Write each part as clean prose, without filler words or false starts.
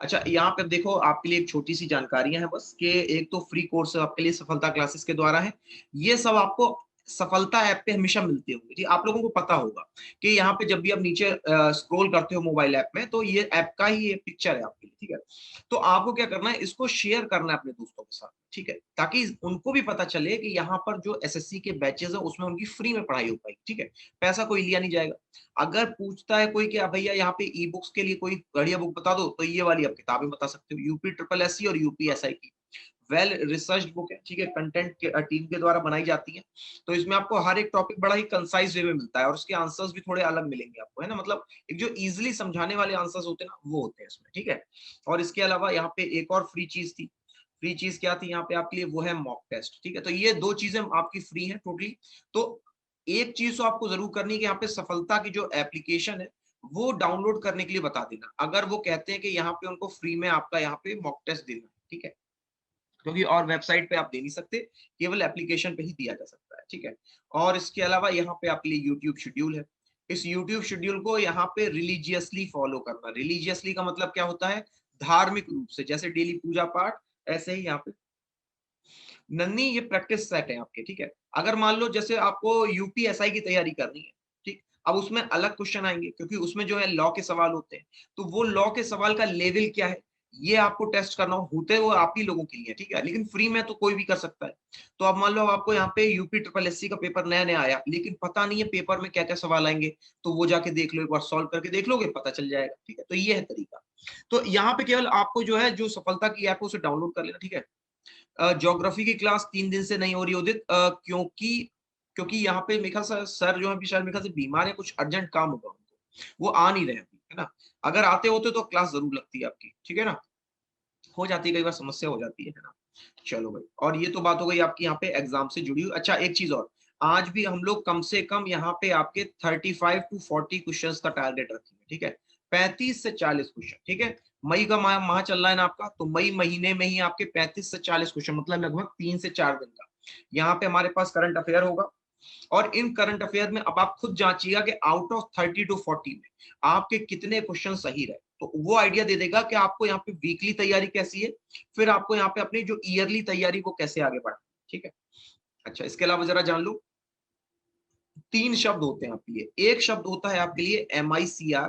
अच्छा, यहाँ पे देखो आपके लिए एक छोटी सी जानकारियां हैं बस कि एक तो फ्री कोर्स आपके लिए सफलता क्लासेस के द्वारा है। ये सब आपको सफलता ऐप पे हमेशा मिलते होंगे। जी, आप लोगों को पता होगा कि यहाँ पे जब भी आप नीचे स्क्रॉल करते हो मोबाइल ऐप में, तो ये ऐप का ही ये पिक्चर है आपके लिए, ठीक है। तो आपको क्या करना है, इसको शेयर करना है अपने दोस्तों के साथ, ठीक है, ताकि उनको भी पता चले कि यहाँ पर जो एसएससी के बैचेस है उसमें उनकी फ्री में पढ़ाई हो पाएगी, ठीक है। पैसा कोई लिया नहीं जाएगा। अगर पूछता है कोई कि भैया यहाँ पे ई बुक्स के लिए कोई बढ़िया बुक बता दो, तो ये वाली आप किताबें बता सकते हो, यूपी ट्रिपल एससी और यूपी एसआई की वेल रिसर्च बुक है, ठीक है, कंटेंट के टीम के द्वारा बनाई जाती है। तो इसमें आपको हर एक टॉपिक बड़ा ही कंसाइज वे में मिलता है और उसके आंसर्स भी थोड़े अलग मिलेंगे आपको, है ना, मतलब एक जो इजीली समझाने वाले आंसर्स होते हैं ना, वो होते हैं इसमें, ठीक है। और इसके अलावा यहाँ पे एक और फ्री चीज थी। फ्री चीज क्या थी यहाँ पे आपके लिए, वो है मॉक टेस्ट, ठीक है। तो ये दो चीजें आपकी फ्री हैं टोटली। तो एक चीज तो आपको जरूर करनी है कि यहाँ पे सफलता की जो एप्लीकेशन है वो डाउनलोड करने के लिए बता देना, अगर वो कहते हैं कि यहाँ पे उनको फ्री में आपका यहाँ पे मॉक टेस्ट देना है, ठीक है। क्योंकि और वेबसाइट पे आप दे नहीं सकते, केवल एप्लीकेशन पे ही दिया जा सकता है, ठीक है। और इसके अलावा यहाँ पे आपके लिए यूट्यूब शेड्यूल है। इस यूट्यूब शेड्यूल को यहाँ पे रिलीजियसली फॉलो करना। रिलीजियसली का मतलब क्या होता है, धार्मिक रूप से, जैसे डेली पूजा पाठ, ऐसे ही यहाँ पे नन्ही ये प्रैक्टिस सेट है आपके, ठीक है। अगर मान लो जैसे आपको यूपीएसआई की तैयारी करनी है, ठीक, अब उसमें अलग क्वेश्चन आएंगे क्योंकि उसमें जो है लॉ के सवाल होते हैं। तो वो लॉ के सवाल का लेवल क्या है, ये आपको टेस्ट करना होते हैं, वो आप ही लोगों के लिए, ठीक है, लेकिन फ्री में तो कोई भी कर सकता है। तो अब मान लो आपको यहाँ पे यूपी ट्रिपल एससी का पेपर नया नया आया, लेकिन पता नहीं है पेपर में क्या क्या सवाल आएंगे, तो वो जाके देख लो, एक बार सॉल्व करके देख लोगे, पता चल जाएगा, ठीक है। तो ये है तरीका। तो यहाँ पे केवल आपको जो है, जो सफलता की ऐप है उसे डाउनलोड कर लेना, ठीक है। ज्योग्राफी की क्लास 3 दिन से नहीं हो रही उदित, क्योंकि क्योंकि यहाँ पे मेरे ख्याल से सर जो है अभी शायद मेरे ख्याल से बीमार है, कुछ अर्जेंट काम होगा उनको, वो आ नहीं रहे अभी, है ना। अगर आते होते तो क्लास जरूर लगती है आपकी, ठीक है ना। हो जाती है कई बार, समस्या हो जाती है ना। चलो भाई, और ये तो बात हो गई आपकी यहाँ पे एग्जाम से जुड़ी हुई। अच्छा, एक चीज और, आज भी हम लोग कम से कम यहाँ पे आपके 35 to 40 क्वेश्चंस का टारगेट रखेंगे, ठीक है। 35 से 40 क्वेश्चन, ठीक है। मई का माह चल रहा है ना आपका, तो मई महीने में ही आपके 35 से 40 क्वेश्चन, मतलब लगभग 3 से 4 दिन का यहाँ पे हमारे पास करंट अफेयर होगा। और इन करंट अफेयर में अब आप खुद जांचिएगा कि आउट ऑफ 30 to 40 में आपके कितने क्वेश्चन सही रहे, तो वो आइडिया दे देगा कि आपको यहाँ पे वीकली तैयारी कैसी है, फिर आपको यहाँ पे अपनी जो ईयरली तैयारी को कैसे आगे बढ़ा, ठीक है। अच्छा, इसके अलावा जरा जान लो, 3 शब्द होते हैं आपके लिए। एक शब्द होता है आपके लिए MICR,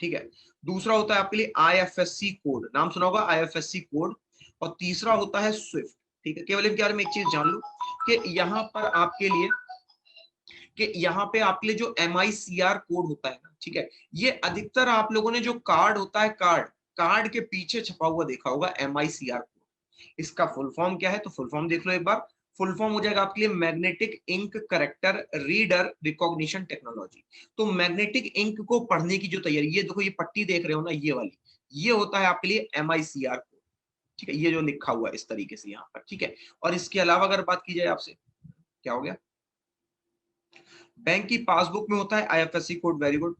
ठीक है। दूसरा होता है आपके लिए IFSC कोड, नाम सुना होगा IFSC कोड। और तीसरा होता है स्विफ्ट, ठीक है। केवल इनके बारे में एक चीज जान लो कि यहाँ पर आपके लिए, कि यहाँ पे आपके लिए जो MICR कोड होता है ना, ठीक है, ये अधिकतर आप लोगों ने जो कार्ड होता है, कार्ड कार्ड के पीछे छपा हुआ देखा होगा MICR कोड। इसका फुल फॉर्म क्या है, तो फुल फॉर्म देख लो एक बार। फुल फॉर्म हो जाएगा आपके लिए magnetic ink character reader recognition technology. तो मैग्नेटिक इंक को पढ़ने की जो तैयारी, ये देखो, ये पट्टी देख रहे हो ना, ये वाली, ये होता है आपके लिए MICR कोड, ठीक है। ये जो लिखा हुआ है इस तरीके से यहाँ पर, ठीक है। और इसके अलावा अगर बात की जाए आपसे, क्या हो गया, बैंक की पासबुक में होता है IFSC कोड, वेरी गुड।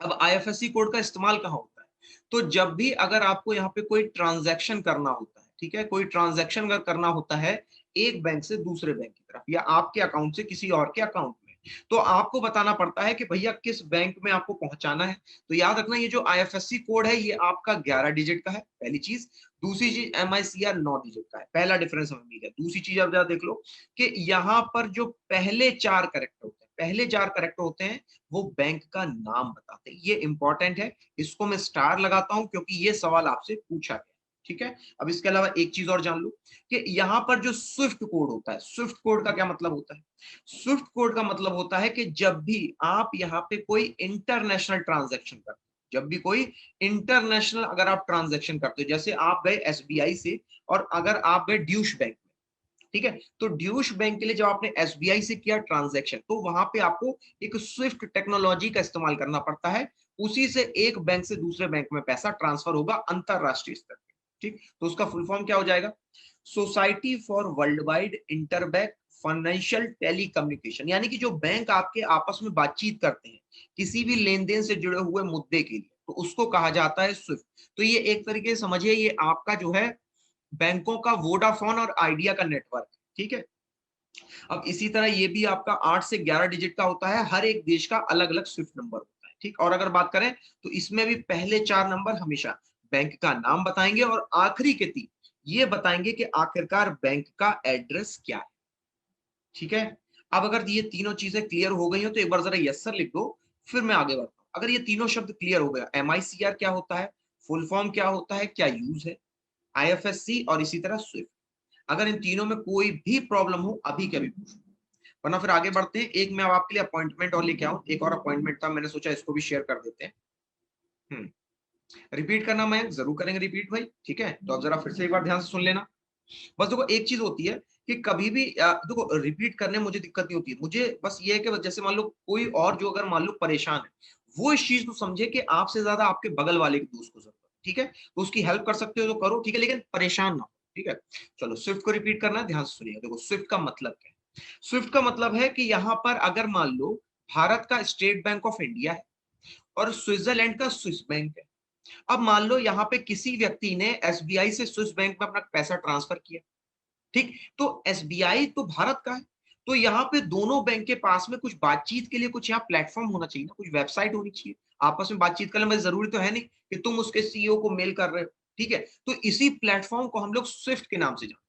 अब IFSC कोड का इस्तेमाल कहाँ होता है, तो जब भी अगर आपको यहाँ पे कोई ट्रांजैक्शन करना होता है, ठीक है, कोई ट्रांजैक्शन अगर करना होता है एक बैंक से दूसरे बैंक की तरफ, या आपके अकाउंट से किसी और के अकाउंट में, तो आपको बताना पड़ता है कि भैया किस बैंक में आपको पहुंचाना है। तो याद रखना, ये जो IFSC कोड है ये आपका 11 डिजिट का है, पहली चीज। दूसरी चीज, MICR 9 डिजिट का है, पहला डिफरेंस हमें मिल गया। दूसरी चीज आप जरा देख लो कि यहाँ पर जो पहले 4 करेक्टर होते हैं वो बैंक का नाम बताते हैं, ये इंपॉर्टेंट है। इसको मैं स्टार लगाता हूं क्योंकि ये सवाल आपसे पूछा गया, ठीक है। अब इसके अलावा एक चीज और जान लो कि यहाँ पर जो स्विफ्ट कोड होता है, स्विफ्ट कोड का क्या मतलब होता है। स्विफ्ट कोड का मतलब होता है कि जब भी आप यहाँ पे कोई इंटरनेशनल ट्रांजेक्शन करते हो, जब भी कोई इंटरनेशनल अगर आप ट्रांजेक्शन करते हो, जैसे आप गए SBI से और अगर आप गए ड्यूश बैंक, ठीक है, तो ड्यूश बैंक के लिए जब आपने SBI से किया ट्रांजैक्शन, तो वहां पे आपको एक स्विफ्ट टेक्नोलॉजी का इस्तेमाल करना पड़ता है। उसी से एक बैंक से दूसरे बैंक में पैसा ट्रांसफर होगा अंतरराष्ट्रीय स्तर पे, ठीक। तो उसका फुल फॉर्म क्या हो जाएगा, society for world wide interbank financial telecommunication, यानी कि जो बैंक आपके आपस में बातचीत करते हैं किसी भी लेन देन से जुड़े हुए मुद्दे के लिए, तो उसको कहा जाता है स्विफ्ट। तो ये एक तरीके से समझिए, ये आपका जो है बैंकों का वोडाफोन और आइडिया का नेटवर्क, ठीक है। अब इसी तरह ये भी आपका 8 से 11 डिजिट का होता है, हर एक देश का अलग अलग स्विफ्ट नंबर होता है, ठीक। और अगर बात करें तो इसमें भी पहले 4 नंबर हमेशा बैंक का नाम बताएंगे और आखिरी के 3 ये बताएंगे कि आखिरकार बैंक का एड्रेस क्या है। ठीक है, अब अगर ये तीनों चीजें क्लियर हो गई हो तो एक बार जरा यस सर लिख दो, फिर मैं आगे बढ़ता हूं। अगर ये तीनों शब्द क्लियर हो गया, MICR क्या होता है, फुल फॉर्म क्या होता है, क्या यूज है, IFSC और इसी तरह स्विफ्ट, अगर इन तीनों में कोई भी प्रॉब्लम हो अभी के अभी पूछो, वरना फिर आगे बढ़ते हैं। एक मैं आपके लिए अपॉइंटमेंट और लेके आऊं, एक और अपॉइंटमेंट था, मैंने सोचा इसको भी शेयर कर देते हैं। रिपीट करना मैं जरूर करेंगे रिपीट भाई, ठीक है, तो अब जरा फिर से एक बार ध्यान से सुन लेना। बस देखो एक चीज होती है कि कभी भी देखो रिपीट करने में मुझे दिक्कत नहीं होती है, मुझे बस ये है कि जैसे मान लो कोई और जो अगर मान लो परेशान है, वो इस चीज को समझे कि आपसे ज्यादा आपके बगल वाले के दोस्त को जरूरत है, ठीक है, तो उसकी हेल्प कर सकते हो तो करो, ठीक है, लेकिन परेशान ना हो, ठीक है। चलो स्विफ्ट को रिपीट करना है, ध्यान से सुनिए। देखो स्विफ्ट का मतलब क्या है, स्विफ्ट का मतलब है कि यहाँ पर अगर मान लो भारत का स्टेट बैंक ऑफ इंडिया है और स्विट्जरलैंड का स्विस बैंक है, अब मान लो यहाँ पे किसी व्यक्ति ने SBI से स्विस बैंक में अपना पैसा ट्रांसफर किया, ठीक, तो SBI तो भारत का है, तो यहाँ पे दोनों बैंक के पास में कुछ बातचीत के लिए कुछ यहाँ प्लेटफॉर्म होना चाहिए ना, कुछ वेबसाइट होनी चाहिए, आपस में बातचीत करने में जरूरी तो है नहीं कि तुम उसके CEO को मेल कर रहे हो, ठीक है, तो इसी प्लेटफॉर्म को हम लोग स्विफ्ट के नाम से जानते हैं।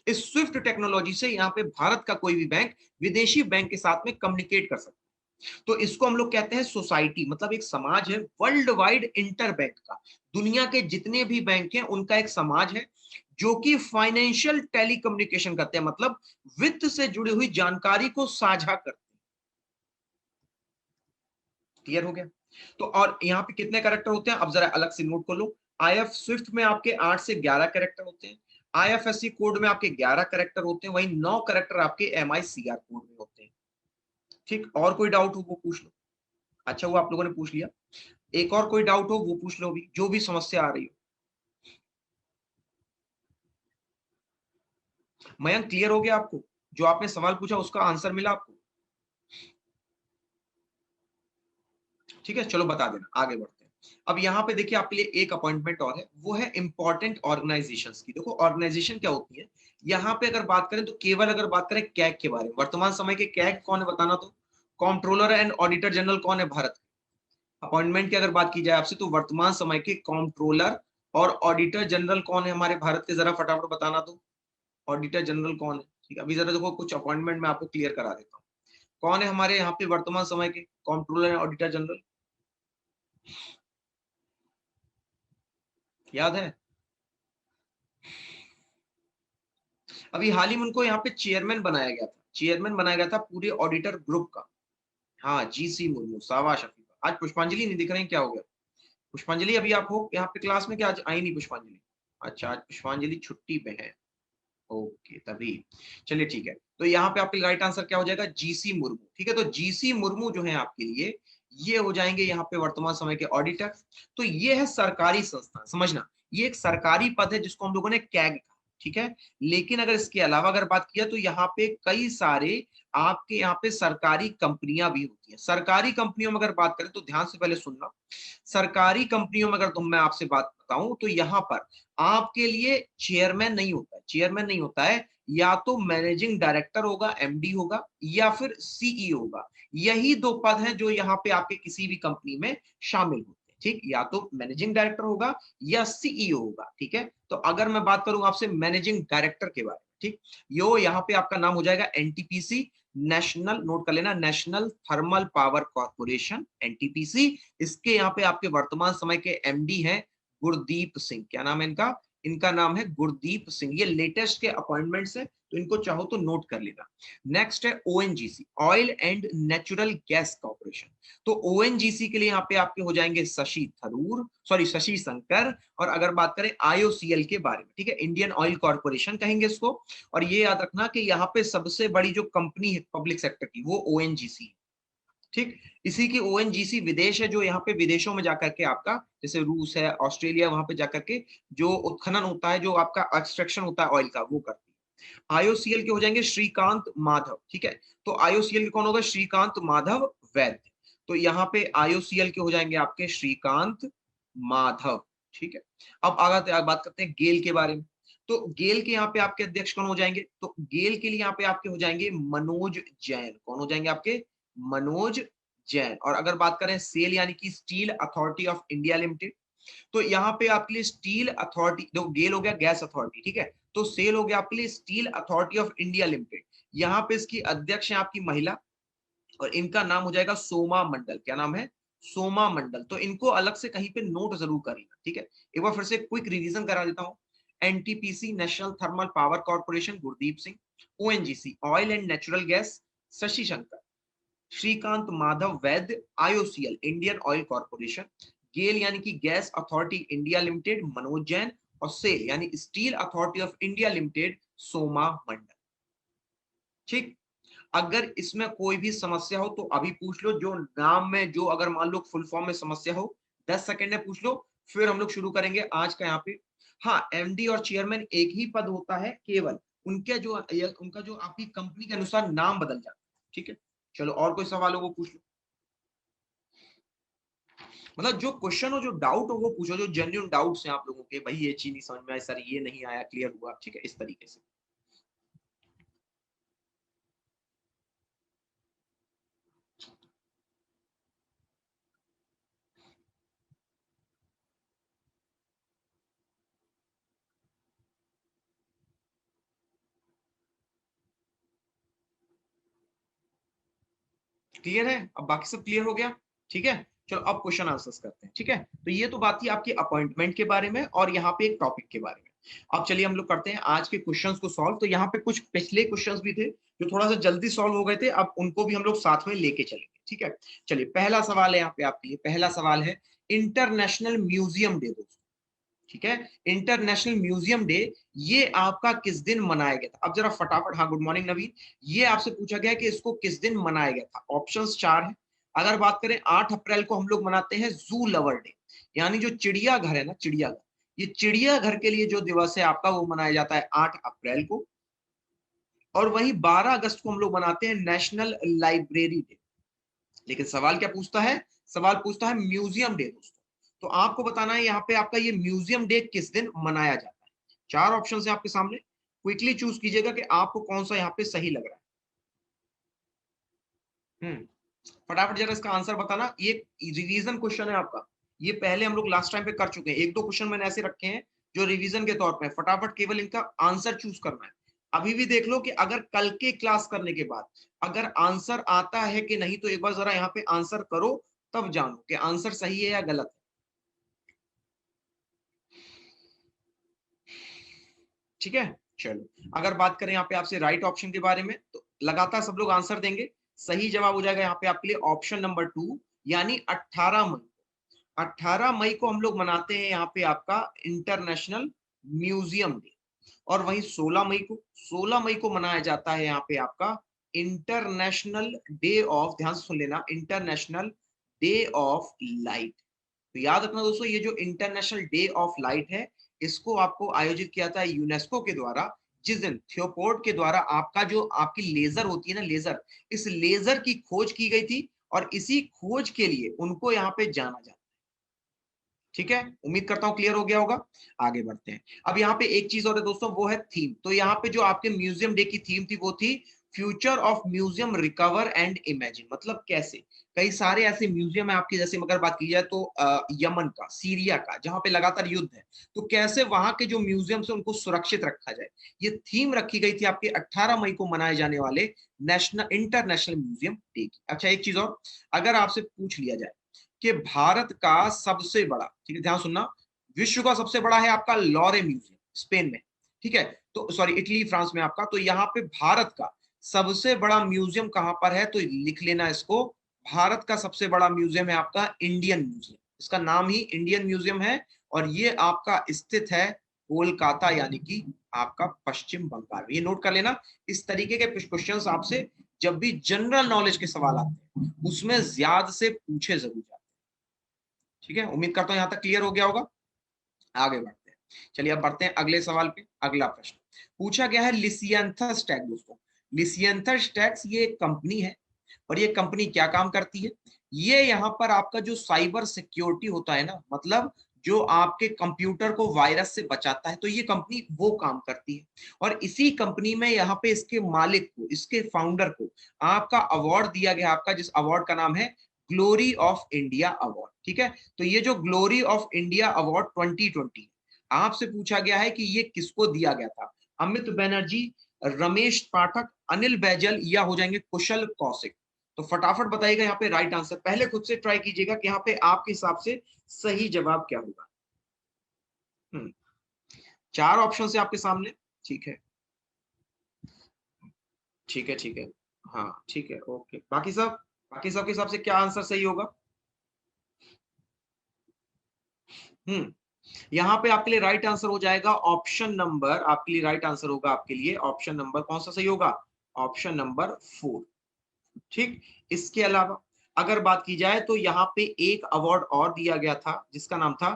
इस स्विफ्ट टेक्नोलॉजी से यहाँ पे भारत का कोई भी बैंक विदेशी बैंक के साथ में कम्युनिकेट कर सकता है, तो इसको हम लोग कहते हैं सोसाइटी, मतलब एक समाज है वर्ल्ड वाइड इंटर बैंक का, दुनिया के जितने भी बैंक हैं उनका एक समाज है जो कि फाइनेंशियल टेलीकम्युनिकेशन करते हैं, मतलब वित्त से जुड़ी हुई जानकारी को साझा करते हैं। क्लियर हो गया? तो और यहाँ पे कितने कैरेक्टर होते हैं, अब जरा अलग से नोट कर लो। IF स्विफ्ट में आपके 8 से 11 कैरेक्टर होते हैं, IFSC कोड में आपके 11 कैरेक्टर होते हैं, वहीं 9 कैरेक्टर आपके MICR कोड में होते हैं। ठीक, और कोई डाउट हो वो पूछ लो। अच्छा वो आप लोगों ने पूछ लिया, एक और कोई डाउट हो वो पूछ लो भी, जो भी समस्या आ रही हो। मयंक क्लियर हो गया आपको, जो आपने सवाल पूछा उसका आंसर मिला आपको? ठीक है, चलो बता देना, आगे बढ़ते हैं। अब यहाँ पे देखिए आपके लिए एक अपॉइंटमेंट और है, वो है इंपॉर्टेंट ऑर्गेनाइजेशंस की। देखो ऑर्गेनाइजेशन क्या होती है, यहाँ पे अगर बात करें तो केवल अगर बात करें कैग के बारे में, वर्तमान समय के कैग कौन है बताना, तो कॉम्प्ट्रोलर एंड ऑडिटर जनरल कौन है भारत के। अपॉइंटमेंट की अगर बात की जाए आपसे तो वर्तमान समय के कॉम्प्ट्रोलर और ऑडिटर जनरल कौन है हमारे भारत के, जरा फटाफट बताना, तो ऑडिटर जनरल कौन है। ठीक है, अभी जरा देखो कुछ अपॉइंटमेंट मैं आपको क्लियर करा देता हूँ, कौन है हमारे यहाँ पे वर्तमान समय के कॉम्प्ट्रोलर एंड ऑडिटर जनरल, याद है? अभी हाल ही में उनको यहाँ पे चेयरमैन बनाया गया था, चेयरमैन बनाया गया था पूरे ऑडिटर ग्रुप का। हाँ, GC मुर्मू, शाबाश अफीफा। आज पुष्पांजलि नहीं दिख रही, क्या हो गया? पुष्पांजलि अभी आप हो यहाँ पे क्लास में, क्या आज आई नहीं पुष्पांजलि? अच्छा आज पुष्पांजलि छुट्टी पे है, ओके तभी। चलिए ठीक है, तो यहाँ पे आपके राइट आंसर क्या हो जाएगा, GC मुर्मू। ठीक है, तो GC मुर्मू जो है आपके लिए ये हो जाएंगे यहाँ पे वर्तमान समय के ऑडिटर। तो ये है सरकारी संस्था, समझना, ये एक सरकारी पद है जिसको हम लोगों ने कैग कहा, ठीक है। लेकिन अगर इसके अलावा अगर बात किया तो यहाँ पे कई सारे आपके यहाँ पे सरकारी कंपनियां भी होती हैं। सरकारी कंपनियों में अगर बात करें तो ध्यान से पहले सुनना, सरकारी कंपनियों में अगर तुम मैं आपसे बात बताऊं तो यहाँ पर आपके लिए चेयरमैन नहीं होता है, चेयरमैन नहीं होता है, या तो मैनेजिंग डायरेक्टर होगा, MD होगा, या फिर CEO होगा। यही दो पद हैं जो यहाँ पे आपके किसी भी कंपनी में शामिल होते हैं, ठीक, या तो मैनेजिंग डायरेक्टर होगा या CEO होगा, ठीक है। तो अगर मैं बात करूं आपसे मैनेजिंग डायरेक्टर के बारे में, ठीक, यो यहाँ पे आपका नाम हो जाएगा NTPC, नेशनल, नोट कर लेना, national thermal power corporation, NTPC। इसके यहाँ पे आपके वर्तमान समय के MD हैं गुरदीप सिंह, क्या नाम है इनका, इनका नाम है गुरदीप सिंह। ये लेटेस्ट के अपॉइंटमेंट्स है, तो इनको चाहो तो नोट कर लेना। नेक्स्ट है ONGC, oil and natural gas corporation. तो ONGC के लिए यहाँ पे आपके हो जाएंगे शशि थरूर, सॉरी शशि शंकर। और अगर बात करें IOCL के बारे में, ठीक है, इंडियन ऑयल कॉर्पोरेशन कहेंगे इसको। और ये याद रखना कि यहाँ पे सबसे बड़ी जो कंपनी है पब्लिक सेक्टर की वो ONGC है, ठीक। इसी की ONGC विदेश है, जो यहाँ पे विदेशों में जाकर के आपका, जैसे रूस है, ऑस्ट्रेलिया, वहां पे जाकर के जो उत्खनन होता है, जो आपका एक्सट्रैक्शन होता है ऑयल का, वो करती है। IOCL के हो जाएंगे श्रीकांत माधव, ठीक है, तो IOCL के कौन होगा, श्रीकांत माधव वैद्य। तो यहाँ पे IOCL के हो जाएंगे आपके श्रीकांत माधव, ठीक है। अब आगे बात करते हैं गेल के बारे में। तो गेल के यहाँ पे आपके अध्यक्ष कौन हो जाएंगे, तो गेल के लिए यहाँ पे आपके हो जाएंगे मनोज जैन, कौन हो जाएंगे आपके, मनोज जैन। और अगर बात करें सेल यानी कि steel authority of India limited, तो यहाँ पे आपके लिए स्टील अथॉरिटी, जो गेल हो गया गैस अथॉरिटी, ठीक है, तो सेल हो गया आपके लिए steel authority of India limited. यहाँ पे इसकी अध्यक्ष है आपकी महिला, और इनका नाम हो जाएगा सोमा मंडल। क्या नाम है? सोमा मंडल। तो इनको अलग से कहीं पे नोट जरूर करिएगा, ठीक है। एक बार फिर से क्विक रिवीजन करा देता हूँ। NTPC national thermal power corporation Gurdeep Singh, ONGC oil and natural gas Shashi Shankar, Shrikant Madhav Vaidya IOCL Indian oil corporation, GAIL यानी कि gas authority India limited Manoj Jain, और सेल यानी steel authority of India limited Soma Mandal. ठीक, अगर इसमें कोई भी समस्या हो तो अभी पूछ लो, जो नाम में जो अगर मान लो फुल फॉर्म में समस्या हो 10 सेकंड में पूछ लो, फिर हम लोग शुरू करेंगे आज का यहाँ पे। हाँ, एमडी और चेयरमैन एक ही पद होता है, केवल उनका जो आपकी कंपनी के अनुसार नाम बदल जाता है, ठीक है। चलो और कोई सवाल हो वो पूछ लो, मतलब जो क्वेश्चन हो, जो डाउट हो वो पूछो, जो जेन्युइन डाउट्स हैं आप लोगों के, भाई ये चीज नहीं समझ में आया सर, ये नहीं आया, क्लियर हुआ, ठीक है, इस तरीके से। क्लियर है? अब बाकी सब क्लियर हो गया, ठीक है। चलो अब क्वेश्चन आंसर्स करते हैं, ठीक है। तो ये तो बात थी आपकी अपॉइंटमेंट के बारे में, और यहाँ पे एक टॉपिक के बारे में। अब चलिए हम लोग करते हैं आज के क्वेश्चंस को सॉल्व। तो यहाँ पे कुछ पिछले क्वेश्चंस भी थे जो थोड़ा सा जल्दी सॉल्व हो गए थे, अब उनको भी हम लोग साथ में लेके चलेंगे, ठीक है। चलिए पहला सवाल है यहाँ पे आपके लिए, पहला सवाल है इंटरनेशनल म्यूजियम डे दोस्तों, ठीक है। इंटरनेशनल म्यूजियम डे ये आपका किस दिन मनाया गया था? अब जरा फटाफट, हाँ गुड मॉर्निंग नवीन, ये आपसे पूछा गया कि इसको किस दिन मनाया गया था। ऑप्शंस 4 है। अगर बात करें 8 अप्रैल को हम लोग मनाते हैं जू लवर डे, यानी जो चिड़ियाघर है ना, चिड़ियाघर, ये चिड़ियाघर के लिए जो दिवस है आपका वो मनाया जाता है 8 अप्रैल को। और वहीं 12 अगस्त को हम लोग मनाते हैं नेशनल लाइब्रेरी डे। लेकिन सवाल क्या पूछता है? सवाल पूछता है म्यूजियम डे दोस्तों। तो आपको बताना है यहाँ पे आपका ये म्यूजियम डे किस दिन मनाया जाता है। 4 ऑप्शन है आपके सामने, क्विकली चूज कीजिएगा कि आपको कौन सा यहाँ पे सही लग रहा है। फटाफट जरा इसका आंसर बताना। ये रिवीजन क्वेश्चन है आपका, ये पहले हम लोग लास्ट टाइम पे कर चुके हैं। एक दो क्वेश्चन मैंने ऐसे रखे हैं जो रिवीजन के तौर पे, फटाफट केवल इनका आंसर चूज करना है। अभी भी देख लो कि अगर कल के क्लास करने के बाद अगर आंसर आता है कि नहीं, तो एक बार जरा यहाँ पे आंसर करो, तब जानो कि आंसर सही है या गलत है, ठीक है। चलो अगर बात करें यहाँ पे आपसे राइट ऑप्शन के बारे में, तो लगातार सब लोग आंसर देंगे। सही जवाब हो जाएगा यहाँ पे आपके लिए ऑप्शन नंबर 2, यानी 18 मई। 18 मई को हम लोग मनाते हैं यहाँ पे आपका इंटरनेशनल म्यूजियम डे। और वहीं 16 मई को, 16 मई को मनाया जाता है यहाँ पे आपका इंटरनेशनल डे ऑफ, ध्यान से सुन लेना, इंटरनेशनल डे ऑफ लाइट। तो याद रखना दोस्तों, ये जो इंटरनेशनल डे ऑफ लाइट है, इसको आपको आयोजित किया था यूनेस्को के द्वारा, जिस दिन थियोपोर्ट के द्वारा आपका जो आपकी लेजर होती है ना, लेजर, इस लेजर की खोज की गई थी, और इसी खोज के लिए उनको यहाँ पे जाना जाता है, ठीक है। उम्मीद करता हूं क्लियर हो गया होगा। आगे बढ़ते हैं। अब यहाँ पे एक चीज और है दोस्तों, वो है थीम। तो यहाँ पे जो आपके म्यूजियम डे की थीम थी वो थी future of museum recover and imagine. मतलब कैसे, कई सारे ऐसे म्यूजियम है आपकी, जैसे अगर बात की जाए तो यमन का, सीरिया का, जहां पे लगातार युद्ध है, तो कैसे वहां के जो म्यूजियम है उनको सुरक्षित रखा जाए, ये थीम रखी गई थी आपके 18 मई को मनाए जाने वाले नेशनल इंटरनेशनल म्यूजियम डे की। अच्छा एक चीज और, अगर आपसे पूछ लिया जाए कि भारत का सबसे बड़ा, ठीक है ध्यान सुनना, विश्व का सबसे बड़ा है आपका लॉरे म्यूजियम स्पेन में, ठीक है, तो सॉरी इटली फ्रांस में आपका, तो यहाँ पे भारत का सबसे बड़ा म्यूजियम कहां पर है? तो लिख लेना इसको, भारत का सबसे बड़ा म्यूजियम है आपका इंडियन म्यूजियम, इसका नाम ही इंडियन म्यूजियम है, और ये आपका स्थित है कोलकाता, यानी कि आपका पश्चिम बंगाल। ये नोट कर लेना। इस तरीके के क्वेश्चंस आपसे जब भी जनरल नॉलेज के सवाल आते हैं उसमें ज्यादा से पूछे जरूर जाते हैं, ठीक है। उम्मीद करता हूं यहां तक क्लियर हो गया होगा। आगे बढ़ते हैं। चलिए अब बढ़ते हैं अगले सवाल पे। अगला प्रश्न पूछा गया है लिसियंथस टैग दोस्तों। लिसियंथस टैक्स ये एक कंपनी है, और ये कंपनी क्या काम करती है? ये यहाँ पर आपका जो साइबर सिक्योरिटी होता है ना, मतलब जो आपके कंप्यूटर को वायरस से बचाता है, तो ये कंपनी वो काम करती है। और इसी कंपनी में यहाँ पे इसके मालिक को, इसके फाउंडर को आपका अवार्ड दिया गया, आपका जिस अवार्ड का नाम है ग्लोरी ऑफ इंडिया अवार्ड। ठीक है, तो ये जो ग्लोरी ऑफ इंडिया अवार्ड 2020 आपसे पूछा गया है कि ये किसको दिया गया था? अमित बनर्जी, रमेश पाठक, अनिल बैजल या हो जाएंगे कुशल कौशिक? तो फटाफट बताइएगा यहाँ पे राइट आंसर। पहले खुद से ट्राई कीजिएगा कि यहाँ पे आपके हिसाब से सही जवाब क्या होगा। चार ऑप्शन है आपके सामने। ठीक है, ठीक है, ठीक है, हाँ ठीक है, ओके। बाकी सब के हिसाब से क्या आंसर सही होगा? हम्म यहाँ पे आपके लिए राइट आंसर हो जाएगा ऑप्शन नंबर, आपके लिए राइट आंसर होगा आपके लिए ऑप्शन नंबर कौन सा सही होगा? Option number 4। ठीक, इसके अलावा अगर बात की जाए तो यहाँ पे एक अवार्ड और दिया गया था जिसका नाम था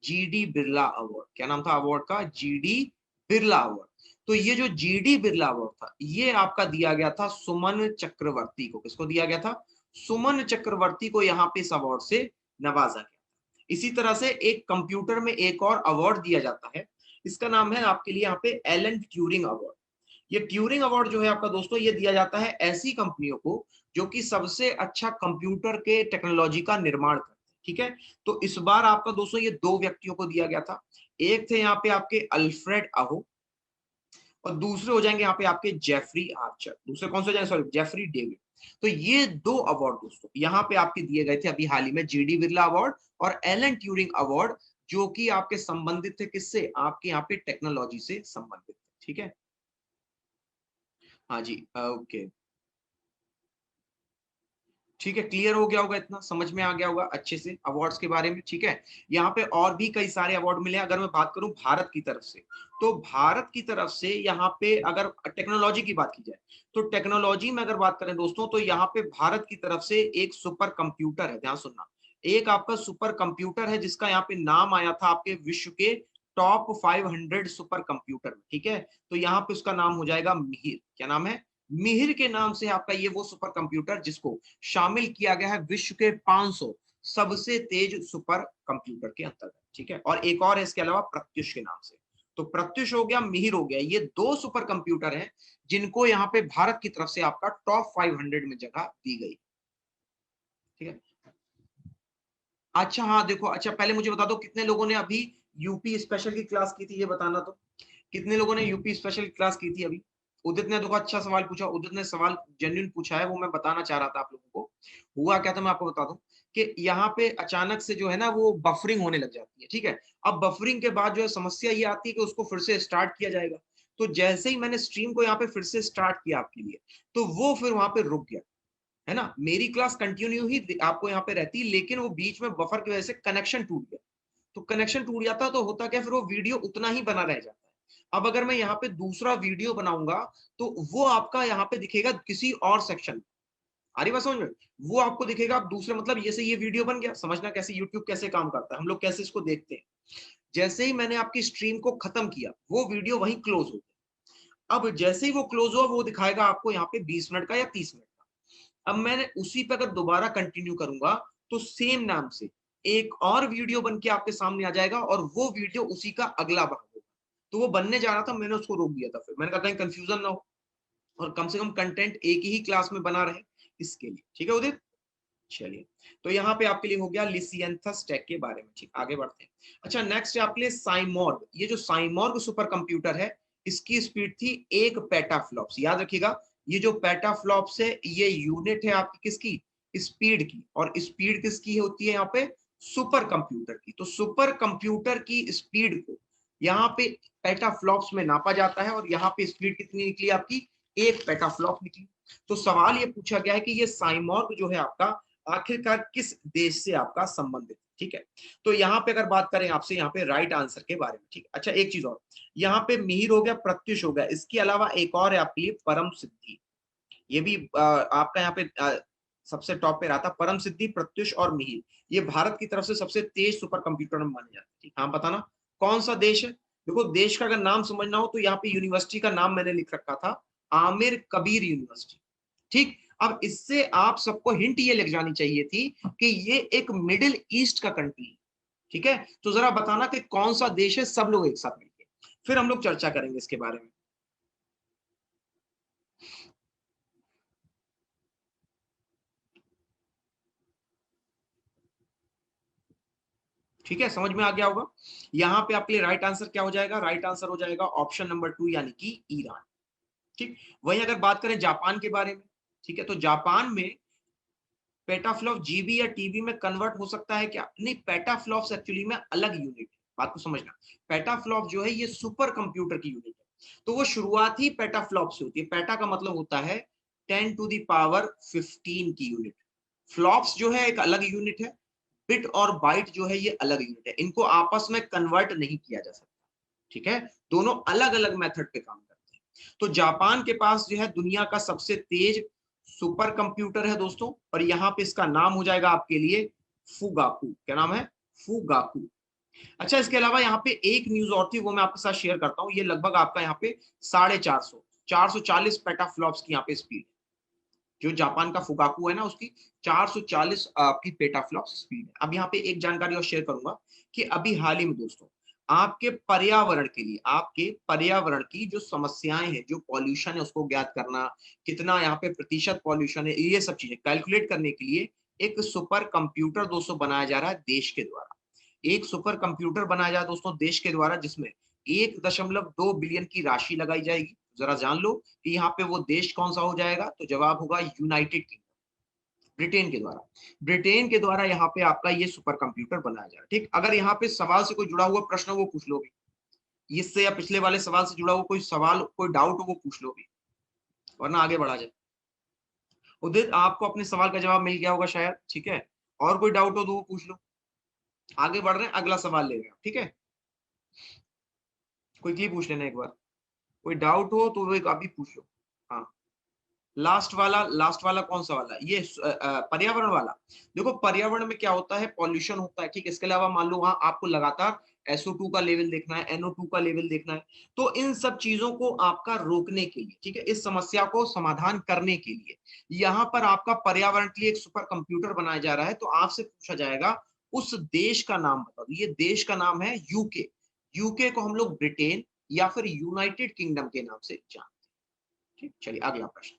जीडी बिरला अवार्ड। क्या नाम था अवार्ड का? GD Birla award. तो ये जो जीडी बिरला अवार्ड था ये आपका दिया गया था सुमन चक्रवर्ती को। किसको दिया गया था? सुमन चक्रवर्ती को यहाँ पे इस अवार्ड से नवाजा गया। इसी तरह से एक कंप्यूटर में एक और अवार्ड दिया जाता है, इसका नाम है आपके लिए यहाँ पे एलन ट्यूरिंग अवार्ड। ये ट्यूरिंग अवार्ड जो है आपका दोस्तों ये दिया जाता है ऐसी कंपनियों को जो कि सबसे अच्छा कंप्यूटर के टेक्नोलॉजी का निर्माण करते हैं। ठीक है, तो इस बार आपका दोस्तों ये दो व्यक्तियों को दिया गया था। एक थे यहाँ पे आपके अल्फ्रेड अहो और दूसरे हो जाएंगे यहाँ पे आपके जेफरी आर्चर। दूसरे कौन से हो जाएंगे? Sorry, Jeffrey David. तो ये दो अवार्ड दोस्तों यहाँ पे आपके दिए गए थे अभी हाल ही में, जीडी बिरला अवार्ड और एलन ट्यूरिंग अवार्ड, जो कि आपके संबंधित थे किससे? आपके यहाँ पे टेक्नोलॉजी से संबंधित थे। ठीक है, हाँ जी, ओके, ठीक है, क्लियर हो गया होगा, इतना समझ में आ गया होगा अच्छे से अवार्ड्स के बारे में। ठीक है, यहाँ पे और भी कई सारे अवार्ड मिले। अगर मैं बात करूं भारत की तरफ से, तो भारत की तरफ से यहाँ पे अगर टेक्नोलॉजी की बात की जाए तो टेक्नोलॉजी में अगर बात करें दोस्तों तो यहाँ पे भारत की तरफ से एक सुपर कंप्यूटर है, ध्यान सुनना, एक आपका सुपर कंप्यूटर है जिसका यहाँ पे नाम आया था आपके विश्व के टॉप 500 सुपर कंप्यूटर में। ठीक है, तो यहाँ पे उसका नाम हो जाएगा मिहिर। क्या नाम है? मिहिर के नाम से आपका ये वो सुपर कंप्यूटर जिसको शामिल किया गया है विश्व के 500 सबसे तेज सुपर कंप्यूटर के अंतर्गत। ठीक है, और एक और है इसके अलावा प्रत्युष के नाम से। तो प्रत्युष हो गया, मिहिर हो गया, ये दो सुपर कंप्यूटर हैं जिनको यहाँ पे भारत की तरफ से आपका टॉप 500 में जगह दी गई। ठीक है, अच्छा हाँ देखो, अच्छा पहले मुझे बता दो कितने लोगों ने अभी यूपी स्पेशल की क्लास की थी, ये बताना। तो कितने लोगों ने यूपी स्पेशल क्लास की थी अभी? उदित ने देखो अच्छा सवाल पूछा, उदित ने सवाल जेन्युइन पूछा है, वो मैं बताना चाह रहा था आप लोगों को। हुआ क्या था मैं आपको बता दूं कि यहाँ पे अचानक से जो है ना वो बफरिंग होने लग जाती है। ठीक है, अब बफरिंग के बाद जो है समस्या ये आती है कि उसको फिर से स्टार्ट किया जाएगा। तो जैसे ही मैंने स्ट्रीम को यहाँ पे फिर से स्टार्ट किया आपके लिए, तो वो फिर वहां पे रुक गया, है ना। मेरी क्लास कंटिन्यू ही आपको यहाँ पे रहती, लेकिन वो बीच में बफर की वजह से कनेक्शन टूट गया। तो कनेक्शन टूट जाता तो होता क्या, फिर वो वीडियो उतना ही बना रह जाता है। अब अगर मैं यहाँ पे दूसरा वीडियो बनाऊंगा तो वो आपका यहाँ पे दिखेगा किसी और सेक्शन में। आ रही बात समझ में? वो आपको दिखेगा आप दूसरे, मतलब ये से ये वीडियो बन गया। समझना कैसे यूट्यूब कैसे काम करता है, हम लोग कैसे इसको देखते हैं। जैसे ही मैंने आपकी स्ट्रीम को खत्म किया वो वीडियो वहीं क्लोज हो गया। अब जैसे ही वो क्लोज हुआ वो दिखाएगा आपको यहाँ पे 20 मिनट का या 30 मिनट का। अब मैंने उसी पे अगर दोबारा कंटिन्यू करूंगा तो सेम नाम से एक और वीडियो बन के आपके सामने आ जाएगा और वो वीडियो उसी का अगला भाग होगा। तो वो बनने जा रहा था, मैंने उसको रोक दिया था। फिर मैंने कहा कहीं कंफ्यूजन ना हो और कम से कम कंटेंट एक ही क्लास में बना रहे, इसके लिए। ठीक है उदित, चलिए, तो यहाँ पे आपके लिए हो गया लिसियंथस टेक के बारे में। ठीक, आगे बढ़ते हैं। अच्छा नेक्स्ट है आपके लिए साइमॉर्ग। ये जो साइमॉर्ग सुपर कंप्यूटर है इसकी स्पीड थी 1 पेटाफ्लॉप्स। याद रखिएगा, ये जो पेटाफ्लॉप्स है ये यूनिट है आपकी किसकी? स्पीड की। और स्पीड किसकी होती है यहाँ पे? सुपर कंप्यूटर की। तो सुपर कंप्यूटर की स्पीड को यहाँ पे पेटाफ्लॉप्स में नापा जाता है और यहाँ पे स्पीड कितनी निकली आपकी? 1 पेटाफ्लॉप निकली। तो सवाल ये पूछा गया है कि ये साइमॉर्ग जो है आपका आखिरकार किस देश से आपका संबंधित? ठीक है, तो यहाँ पे अगर बात करें आपसे यहाँ पे राइट आंसर के बारे में। ठीक, अच्छा एक चीज और, यहाँ पे मिहिर हो गया, प्रत्युष हो गया, इसके अलावा एक और है आपके लिए परम सिद्धि। ये भी आपका यहाँ पे सबसे टॉप पे रहा था, परम सिद्धि, प्रत्युष और मिहिर। ये भारत की तरफ से सबसे तेज सुपर कंप्यूटर में माने जाते हैं। ठीक, हाँ बताना कौन सा देश है? देखो देश का अगर नाम समझना हो तो यहाँ पे यूनिवर्सिटी का नाम मैंने लिख रखा था, आमिर कबीर यूनिवर्सिटी। ठीक, अब इससे आप सबको हिंट ये लग जानी चाहिए थी कि ये एक मिडिल ईस्ट का कंट्री है। ठीक है, तो जरा बताना कि कौन सा देश है, सब लोग एक साथ मिलकर, फिर हम लोग चर्चा करेंगे इसके बारे में। ठीक है, समझ में आ गया होगा। यहाँ पे आपके लिए राइट आंसर क्या हो जाएगा, राइट आंसर हो जाएगा ऑप्शन नंबर 2 यानी कि ईरान। ठीक, वहीं अगर बात करें जापान के बारे में, ठीक है, तो जापान में पेटाफ्लॉप जीबी या टीबी में कन्वर्ट हो सकता है क्या? नहीं, पेटाफ्लॉप्स एक्चुअली में अलग यूनिट है, बात को समझना। पेटाफ्लॉप जो है ये सुपर कंप्यूटर की यूनिट है, तो वो शुरुआत ही पेटाफ्लॉप से होती है। पेटा का मतलब होता है 10 टू द पावर 15 की यूनिट। फ्लॉप्स जो है एक अलग यूनिट है, बिट और बाइट जो है ये अलग यूनिट है, इनको आपस में कन्वर्ट नहीं किया जा सकता। ठीक है, दोनों अलग अलग मेथड पे काम करते हैं। तो जापान के पास जो है दुनिया का सबसे तेज सुपर कंप्यूटर है दोस्तों, और यहाँ पे इसका नाम हो जाएगा आपके लिए फुगाकू। क्या नाम है? फुगाकू। अच्छा, इसके अलावा यहाँ पे एक न्यूज और थी, वो मैं आपके साथ शेयर करता हूँ। ये लगभग आपका यहाँ पे 440 पेटाफ्लॉप्स की यहाँ पे स्पीड, जो जापान का फुगाकू है ना, उसकी 440 आपकी पेटाफ्लॉप्स स्पीड है। अब यहाँ पे एक जानकारी और शेयर करूंगा कि अभी हाल ही में दोस्तों आपके पर्यावरण के लिए, आपके पर्यावरण की जो समस्याएं हैं, जो पॉल्यूशन है उसको ज्ञात करना, कितना यहाँ पे प्रतिशत पॉल्यूशन है, ये सब चीजें कैलकुलेट करने के लिए एक सुपर कंप्यूटर दोस्तों बनाया जा रहा है देश के द्वारा। एक सुपर कंप्यूटर बनाया जा रहा है दोस्तों देश के द्वारा, जिसमें 1.2 बिलियन की राशि लगाई जाएगी। जरा जान लो कि यहाँ पे वो देश कौन सा हो जाएगा, तो जवाब होगा यूनाइटेड किंगडम, ब्रिटेन के द्वारा। ब्रिटेन के द्वारा यहाँ पे आपका ये सुपर कंप्यूटर बनाया जा रहा है। ठीक, अगर यहाँ पे सवाल से कोई जुड़ा हुआ प्रश्न हो वो पूछ लो भी, इससे या पिछले वाले सवाल से जुड़ा हुआ कोई सवाल, कोई डाउट हो वो पूछ लो भी, वरना आगे बढ़ा जाए। उदित, आपको अपने सवाल का जवाब मिल गया होगा शायद, ठीक है, और कोई डाउट हो तो वो पूछ लो। आगे बढ़ रहे हैं, अगला सवाल ले रहे हैं, ठीक है, क्विकली पूछ लेना एक बार, कोई डाउट हो तो वो एक अभी पूछ लो। हाँ, लास्ट वाला कौन सा वाला? ये पर्यावरण वाला। देखो पर्यावरण में क्या होता है, पॉल्यूशन होता है, ठीक। इसके अलावा मान लो वहां आपको लगातार SO2 का लेवल देखना है, NO2 का लेवल देखना है, तो इन सब चीजों को आपका रोकने के लिए, ठीक है, इस समस्या को समाधान करने के लिए यहाँ पर आपका पर्यावरण के लिए एक सुपर कंप्यूटर बनाया जा रहा है। तो आपसे पूछा जाएगा उस देश का नाम बता दो। ये देश का नाम है यूके। यूके को हम लोग ब्रिटेन या फिर यूनाइटेड किंगडम के नाम से जानते हैं। ठीक, चलिए अगला प्रश्न।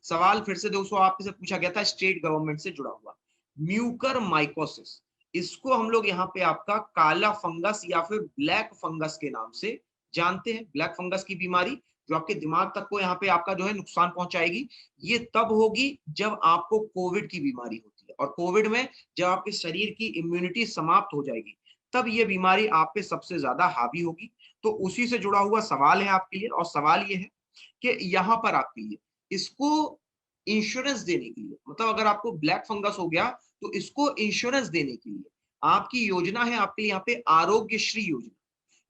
सवाल फिर से दोस्तों आपसे से पूछा गया था स्टेट गवर्नमेंट से जुड़ा हुआ, म्यूकर माइकोसिस, इसको हम लोग यहाँ पे आपका काला फंगस या फिर ब्लैक फंगस के नाम से जानते हैं। ब्लैक फंगस की बीमारी जो आपके दिमाग तक को यहाँ पे आपका जो है नुकसान पहुंचाएगी, ये तब होगी जब आपको कोविड की बीमारी होती है, और कोविड में जब आपके शरीर की इम्यूनिटी समाप्त हो जाएगी, तब ये बीमारी आप पे सबसे ज्यादा हावी होगी। तो उसी से जुड़ा हुआ सवाल है आपके लिए, और सवाल ये है कि यहाँ पर आपके लिए इसको इंश्योरेंस देने के लिए, मतलब अगर आपको ब्लैक फंगस हो गया तो इसको इंश्योरेंस देने के लिए आपकी योजना है आपके लिए यहाँ पे आरोग्यश्री योजना।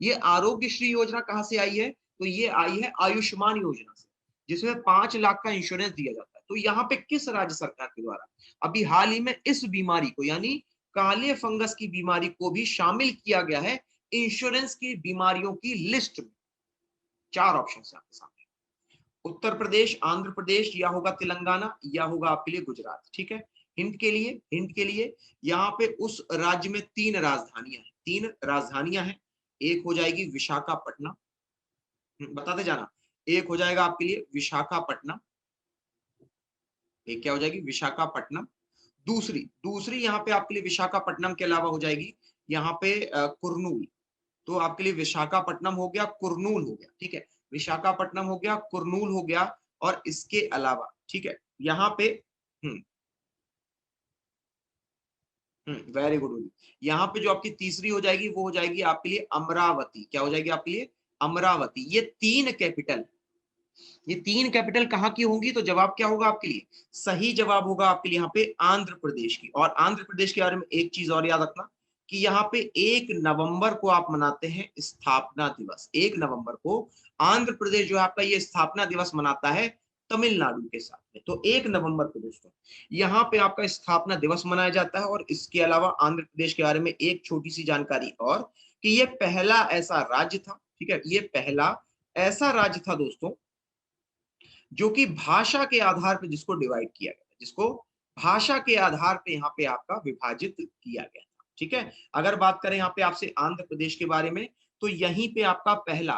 ये आरोग्यश्री योजना कहां से आई है? तो ये आई है आयुष्मान योजना से, जिसमें 5 लाख का इंश्योरेंस दिया जाता है। तो यहाँ पे किस राज्य सरकार के द्वारा अभी हाल ही में इस बीमारी को, यानी काले फंगस की बीमारी को भी शामिल किया गया है इंश्योरेंस की बीमारियों की लिस्ट में? 4 ऑप्शन है आपके सामने, उत्तर प्रदेश, आंध्र प्रदेश, या होगा तेलंगाना, या होगा आपके लिए गुजरात। ठीक है, हिंट के लिए यहाँ पे उस राज्य में 3 राजधानियां हैं, 3 राजधानियां हैं। एक हो जाएगी विशाखापट्टनम, बताते जाना, एक हो जाएगा आपके लिए विशाखापट्टनम, एक क्या हो जाएगी विशाखापट्टनम। दूसरी दूसरी यहाँ पे आपके लिए विशाखापट्टनम के अलावा हो जाएगी यहाँ पे कुर्नूल। तो आपके लिए विशाखापट्टनम हो गया, कुर्नूल हो गया, ठीक है, विशाखापट्टनम हो गया, कुर्नूल हो गया, और इसके अलावा, ठीक है, यहाँ पे वेरी गुड। यहाँ पे जो आपकी तीसरी हो जाएगी वो हो जाएगी आपके लिए अमरावती। क्या हो जाएगी आपके लिए? अमरावती। ये तीन कैपिटल कहाँ की होंगी? तो जवाब क्या होगा आपके लिए? सही जवाब होगा आपके लिए यहाँ पे आंध्र प्रदेश की। और आंध्र प्रदेश के बारे में एक चीज और याद रखना कि यहाँ पे 1 नवंबर को आप मनाते हैं स्थापना दिवस। 1 नवंबर को आंध्र प्रदेश जो है आपका ये स्थापना दिवस मनाता है तमिलनाडु के साथ में। तो 1 नवंबर को दोस्तों यहाँ पे आपका स्थापना दिवस मनाया जाता है। और इसके अलावा आंध्र प्रदेश के बारे में एक छोटी सी जानकारी और, कि ये पहला ऐसा राज्य था, ठीक है, ये पहला ऐसा राज्य था दोस्तों जो कि भाषा के आधार पे जिसको डिवाइड किया गया, जिसको भाषा के आधार पे यहाँ पे आपका विभाजित किया गया था। ठीक है, अगर बात करें यहाँ पे आपसे आंध्र प्रदेश के बारे में, तो यहीं पे आपका पहला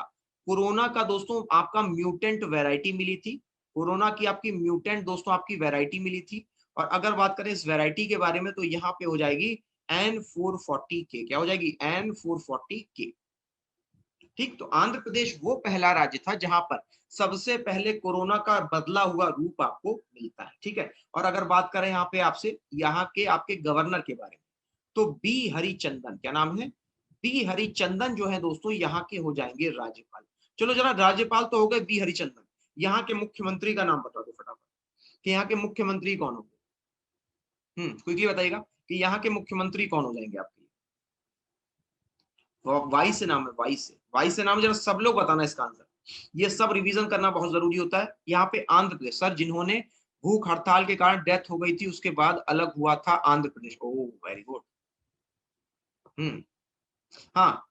कोरोना का दोस्तों आपका म्यूटेंट वैरायटी मिली थी। कोरोना की आपकी म्यूटेंट दोस्तों आपकी वैरायटी मिली थी। और अगर बात करें इस वैरायटी के बारे में, तो यहाँ पे हो जाएगी N440K, क्या हो जाएगी N440K। ठीक, तो आंध्र प्रदेश वो पहला राज्य था जहां पर सबसे पहले कोरोना का बदला हुआ रूप आपको मिलता है। ठीक है, और अगर बात करें यहाँ पे आपसे यहाँ के आपके गवर्नर के बारे में, तो बी हरिचंदन, क्या नाम है, बी हरिचंदन जो है दोस्तों यहाँ के हो जाएंगे राज्यपाल। चलो जरा, राज्यपाल तो हो गए बी हरिचंदन, यहाँ के मुख्यमंत्री का नाम बता दो फटाफट कि यहाँ के मुख्यमंत्री कौन होंगे। क्विकली बताइएगा कि यहाँ के मुख्यमंत्री कौन हो जाएंगे आपके। वाई से नाम है, वाई से, वाई से नाम, जरा सब लोग बताना इसका आंसर। ये सब रिवीजन करना बहुत जरूरी होता है। यहाँ पे आंध्र प्रदेश, सर जिन्होंने भूख हड़ताल के कारण डेथ हो गई थी उसके बाद अलग हुआ था Andhra Pradesh. Oh very good. Hmm, हाँ,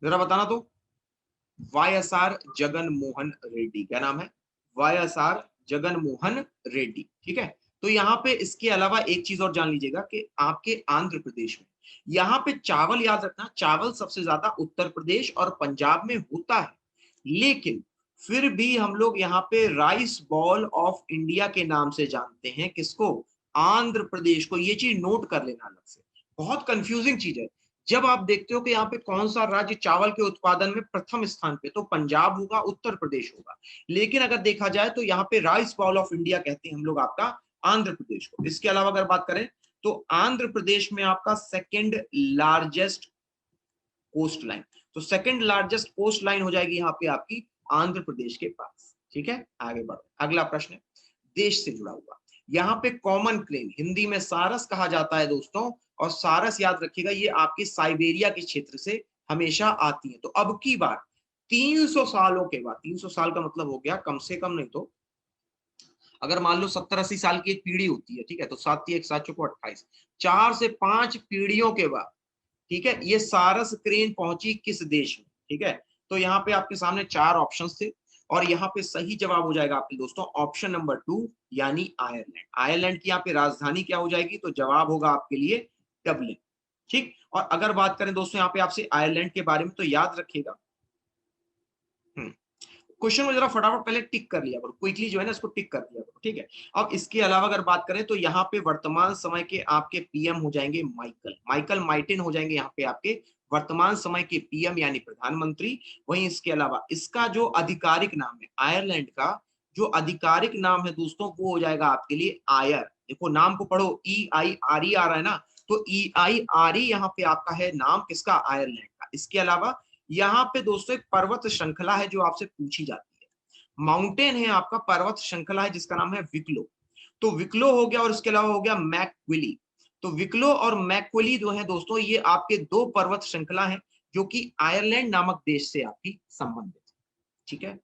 जरा बताना तो। YSR जगन मोहन रेड्डी, क्या नाम है, YSR जगन मोहन रेड्डी। ठीक है, तो यहाँ पे इसके अलावा एक चीज और जान लीजिएगा कि आपके आंध्र प्रदेश में यहाँ पे चावल, याद रखना, चावल सबसे ज्यादा उत्तर प्रदेश और पंजाब में होता है, लेकिन फिर भी हम लोग यहाँ पे राइस बॉल ऑफ इंडिया के नाम से जानते हैं किसको, आंध्र प्रदेश को। ये चीज नोट कर लेना अलग से, बहुत कंफ्यूजिंग चीज है। जब आप देखते हो कि यहाँ पे कौन सा राज्य चावल के उत्पादन में प्रथम स्थान पे, तो पंजाब होगा, उत्तर प्रदेश होगा, लेकिन अगर देखा जाए तो यहाँ पे राइस बॉल ऑफ इंडिया कहते हैं हम लोग आपका आंध्र प्रदेश को। इसके अलावा अगर बात करें तो आंध्र प्रदेश में आपका सेकंड लार्जेस्ट कोस्ट लाइन, तो सेकंड लार्जेस्ट कोस्ट लाइन हो जाएगी यहाँ पे आपकी आंध्र प्रदेश के पास। ठीक है, आगे बढ़ो, अगला प्रश्न है देश से जुड़ा हुआ। यहाँ पे कॉमन प्लेन, हिंदी में सारस कहा जाता है दोस्तों, और सारस याद रखिएगा ये आपके साइबेरिया के क्षेत्र से हमेशा आती है। तो अब की बार 300 सालों के बाद, 300 साल का मतलब हो गया कम से कम, नहीं तो अगर मान लो 70-80 साल की एक पीढ़ी होती है, ठीक है, तो 7 × 1 = 28, 4 से 5 पीढ़ियों के बाद, ठीक है, ये सारस क्रेन पहुंची किस देश में। ठीक है, तो यहाँ पे आपके सामने 4 ऑप्शंस थे, और यहाँ पे सही जवाब हो जाएगा आपके दोस्तों ऑप्शन नंबर 2, यानी आयरलैंड। आयरलैंड की यहाँ पे राजधानी क्या हो जाएगी, तो जवाब होगा आपके लिए डबलिन। ठीक, और अगर बात करें दोस्तों यहाँ पे आपसे आयरलैंड के बारे में, तो याद रखिएगा, क्वेश्चन को जरा फटाफट पहले टिक कर लिया करो, क्विकली जो है ना इसको टिक कर दिया करो। ठीक है, अब इसके अलावा अगर बात करें तो यहाँ पे वर्तमान समय के आपके पीएम हो जाएंगे माइकल, माइकल मार्टिन हो जाएंगे यहाँ पे आपके वर्तमान समय के पीएम यानी प्रधानमंत्री। वहीं इसके अलावा इसका जो आधिकारिक नाम है, आयरलैंड का जो आधिकारिक नाम है दोस्तों, वो हो जाएगा आपके लिए आयर। देखो नाम को पढ़ो, EIRE आ रहा है ना, तो EIRE यहाँ पे आपका है नाम किसका, आयरलैंड का। इसके अलावा यहाँ पे दोस्तों एक पर्वत श्रृंखला है जो आपसे पूछी जाती है, माउंटेन है आपका, पर्वत श्रृंखला है जिसका नाम है विक्लो। तो विक्लो हो गया, और इसके अलावा हो गया मैकक्विली। तो विक्लो और मैकक्विली जो है दोस्तों, ये आपके 2 पर्वत श्रृंखला हैं जो कि आयरलैंड नामक देश से आपकी संबंधित है। ठीक है,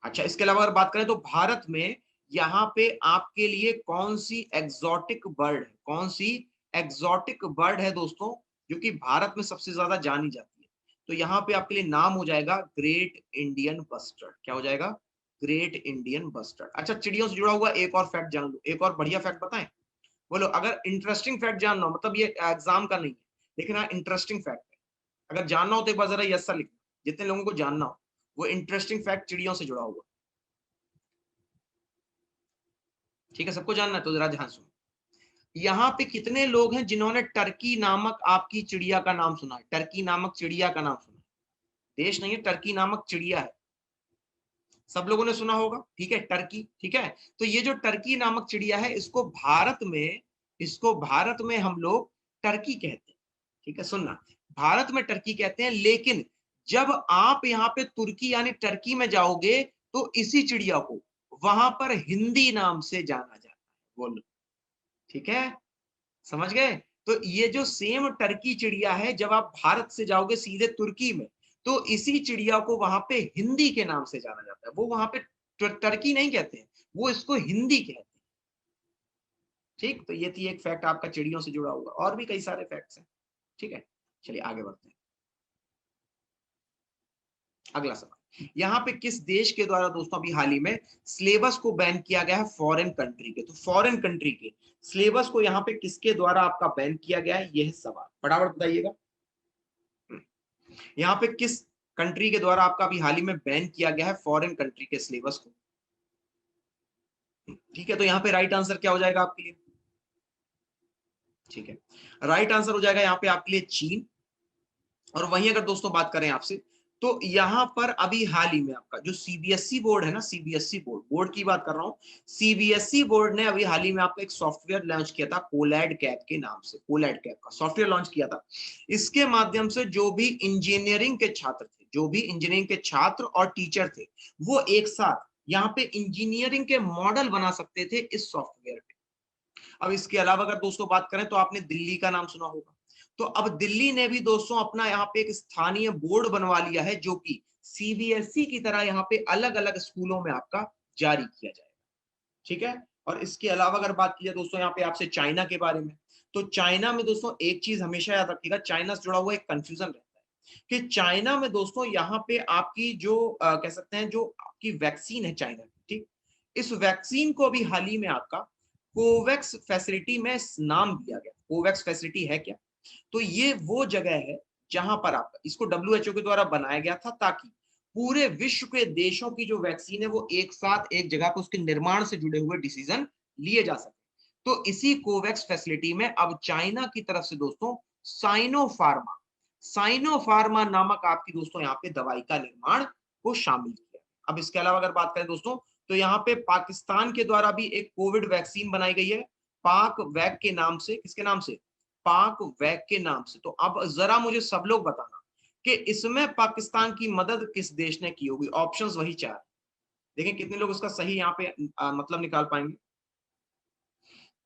अच्छा, इसके अलावा अगर बात करें तो भारत में यहाँ पे आपके लिए कौन सी एग्जॉटिक बर्ड है, कौन सी एग्जॉटिक बर्ड है दोस्तों जो कि भारत में सबसे ज्यादा जानी जाती है, तो यहाँ पे आपके लिए नाम हो जाएगा ग्रेट इंडियन बस्टर्ड। क्या हो जाएगा, ग्रेट इंडियन बस्टर्ड। अच्छा, चिड़ियों से जुड़ा हुआ एक और फैक्ट जान लो, एक और बढ़िया फैक्ट बताएं, बोलो। अगर इंटरेस्टिंग फैक्ट जानना हो, मतलब ये एग्जाम का नहीं है, लेकिन हाँ इंटरेस्टिंग फैक्ट है, अगर जानना हो तो एक बार जरा यस सर लिखना, जितने लोगों को जानना हो वो इंटरेस्टिंग फैक्ट चिड़ियों से जुड़ा हुआ। ठीक है, सबको जानना है तो जरा ध्यान सुनो। यहाँ पे कितने लोग हैं जिन्होंने टर्की नामक आपकी चिड़िया का नाम सुना है, टर्की नामक चिड़िया का नाम सुना है, देश नहीं है, टर्की नामक चिड़िया है, सब लोगों ने सुना होगा। ठीक है, टर्की। ठीक है, तो ये जो टर्की नामक चिड़िया है, इसको भारत में हम लोग टर्की कहते हैं। ठीक है, सुनना, भारत में टर्की कहते हैं, लेकिन जब आप यहाँ पे तुर्की यानी टर्की में जाओगे तो इसी चिड़िया को वहां पर हिंदी नाम से जाना जाता है। बोलो, ठीक है, समझ गए। तो ये जो सेम टर्की चिड़िया है, जब आप भारत से जाओगे सीधे तुर्की में, तो इसी चिड़िया को वहां पे हिंदी के नाम से जाना जाता है। वो वहां पे टर्की नहीं कहते हैं, वो इसको हिंदी कहते हैं। ठीक, तो ये थी एक फैक्ट आपका चिड़ियों से जुड़ा हुआ, और भी कई सारे फैक्ट्स हैं। ठीक है, चलिए आगे बढ़ते हैं। अगला सवाल, यहाँ पे किस देश के द्वारा दोस्तों अभी हाल ही में सिलेबस को बैन किया गया है, फॉरेन कंट्री के, तो फॉरेन कंट्री के सिलेबस को यहाँ पे किसके द्वारा आपका बैन किया गया है, यह सवाल फटाफट बताइएगा। यहाँ पे किस कंट्री के द्वारा आपका अभी हाल ही में बैन किया गया है फॉरेन कंट्री के सिलेबस को। ठीक है, तो यहाँ पे राइट आंसर क्या हो जाएगा आपके लिए, ठीक है, राइट आंसर हो जाएगा यहाँ पे आपके लिए चीन। और वहीं अगर दोस्तों बात करें आपसे, तो यहाँ पर अभी हाल ही में आपका जो सीबीएसई बोर्ड है ना, सीबीएसई बोर्ड की बात कर रहा हूँ। सीबीएसई बोर्ड ने अभी हाल ही में आपका एक सॉफ्टवेयर लॉन्च किया था कोलैड कैप के नाम से, कोलैड कैप का सॉफ्टवेयर लॉन्च किया था। इसके माध्यम से जो भी इंजीनियरिंग के छात्र थे, जो भी इंजीनियरिंग के छात्र और टीचर थे, वो एक साथ यहाँ पे इंजीनियरिंग के मॉडल बना सकते थे इस सॉफ्टवेयर पे। अब इसके अलावा अगर दोस्तों बात करें तो आपने दिल्ली का नाम सुना होगा। तो अब दिल्ली ने भी दोस्तों अपना यहाँ पे एक स्थानीय बोर्ड बनवा लिया है, जो कि सीबीएसई की तरह यहाँ पे अलग अलग स्कूलों में आपका जारी किया जाएगा। ठीक है, और इसके अलावा अगर बात की जाए दोस्तों यहाँ पे आपसे चाइना के बारे में, तो चाइना में दोस्तों एक चीज हमेशा याद रखिएगा, चाइना से जुड़ा हुआ एक कंफ्यूजन रहता है कि चाइना में दोस्तों यहाँ पे आपकी जो कह सकते हैं जो आपकी वैक्सीन है चाइना की, ठीक, इस वैक्सीन को अभी हाल ही में आपका कोवैक्स फैसिलिटी में नाम दिया गया। कोवैक्स फैसिलिटी है क्या? तो ये वो जगह है जहां पर आपका इसको डब्ल्यूएचओ के द्वारा बनाया गया था, ताकि पूरे विश्व के देशों की जो वैक्सीन है वो एक साथ एक जगह पर उसके निर्माण से जुड़े हुए डिसीजन लिए जा सके। तो इसी कोवैक्स फैसिलिटी में अब चाइना की तरफ से दोस्तों साइनोफार्मा, साइनोफार्मा नामक आपकी दोस्तों यहाँ पे दवाई का निर्माण को शामिल किया। अब इसके अलावा अगर बात करें दोस्तों, तो यहाँ पे पाकिस्तान के द्वारा भी एक कोविड वैक्सीन बनाई गई है, पाक वैक के नाम से। किसके नाम से? पाक वैक के नाम से। तो अब जरा मुझे सब लोग बताना कि इसमें पाकिस्तान की मदद किस देश ने की होगी। ऑप्शंस वही चार, देखें कितने लोग उसका सही यहाँ पे मतलब निकाल पाएंगे।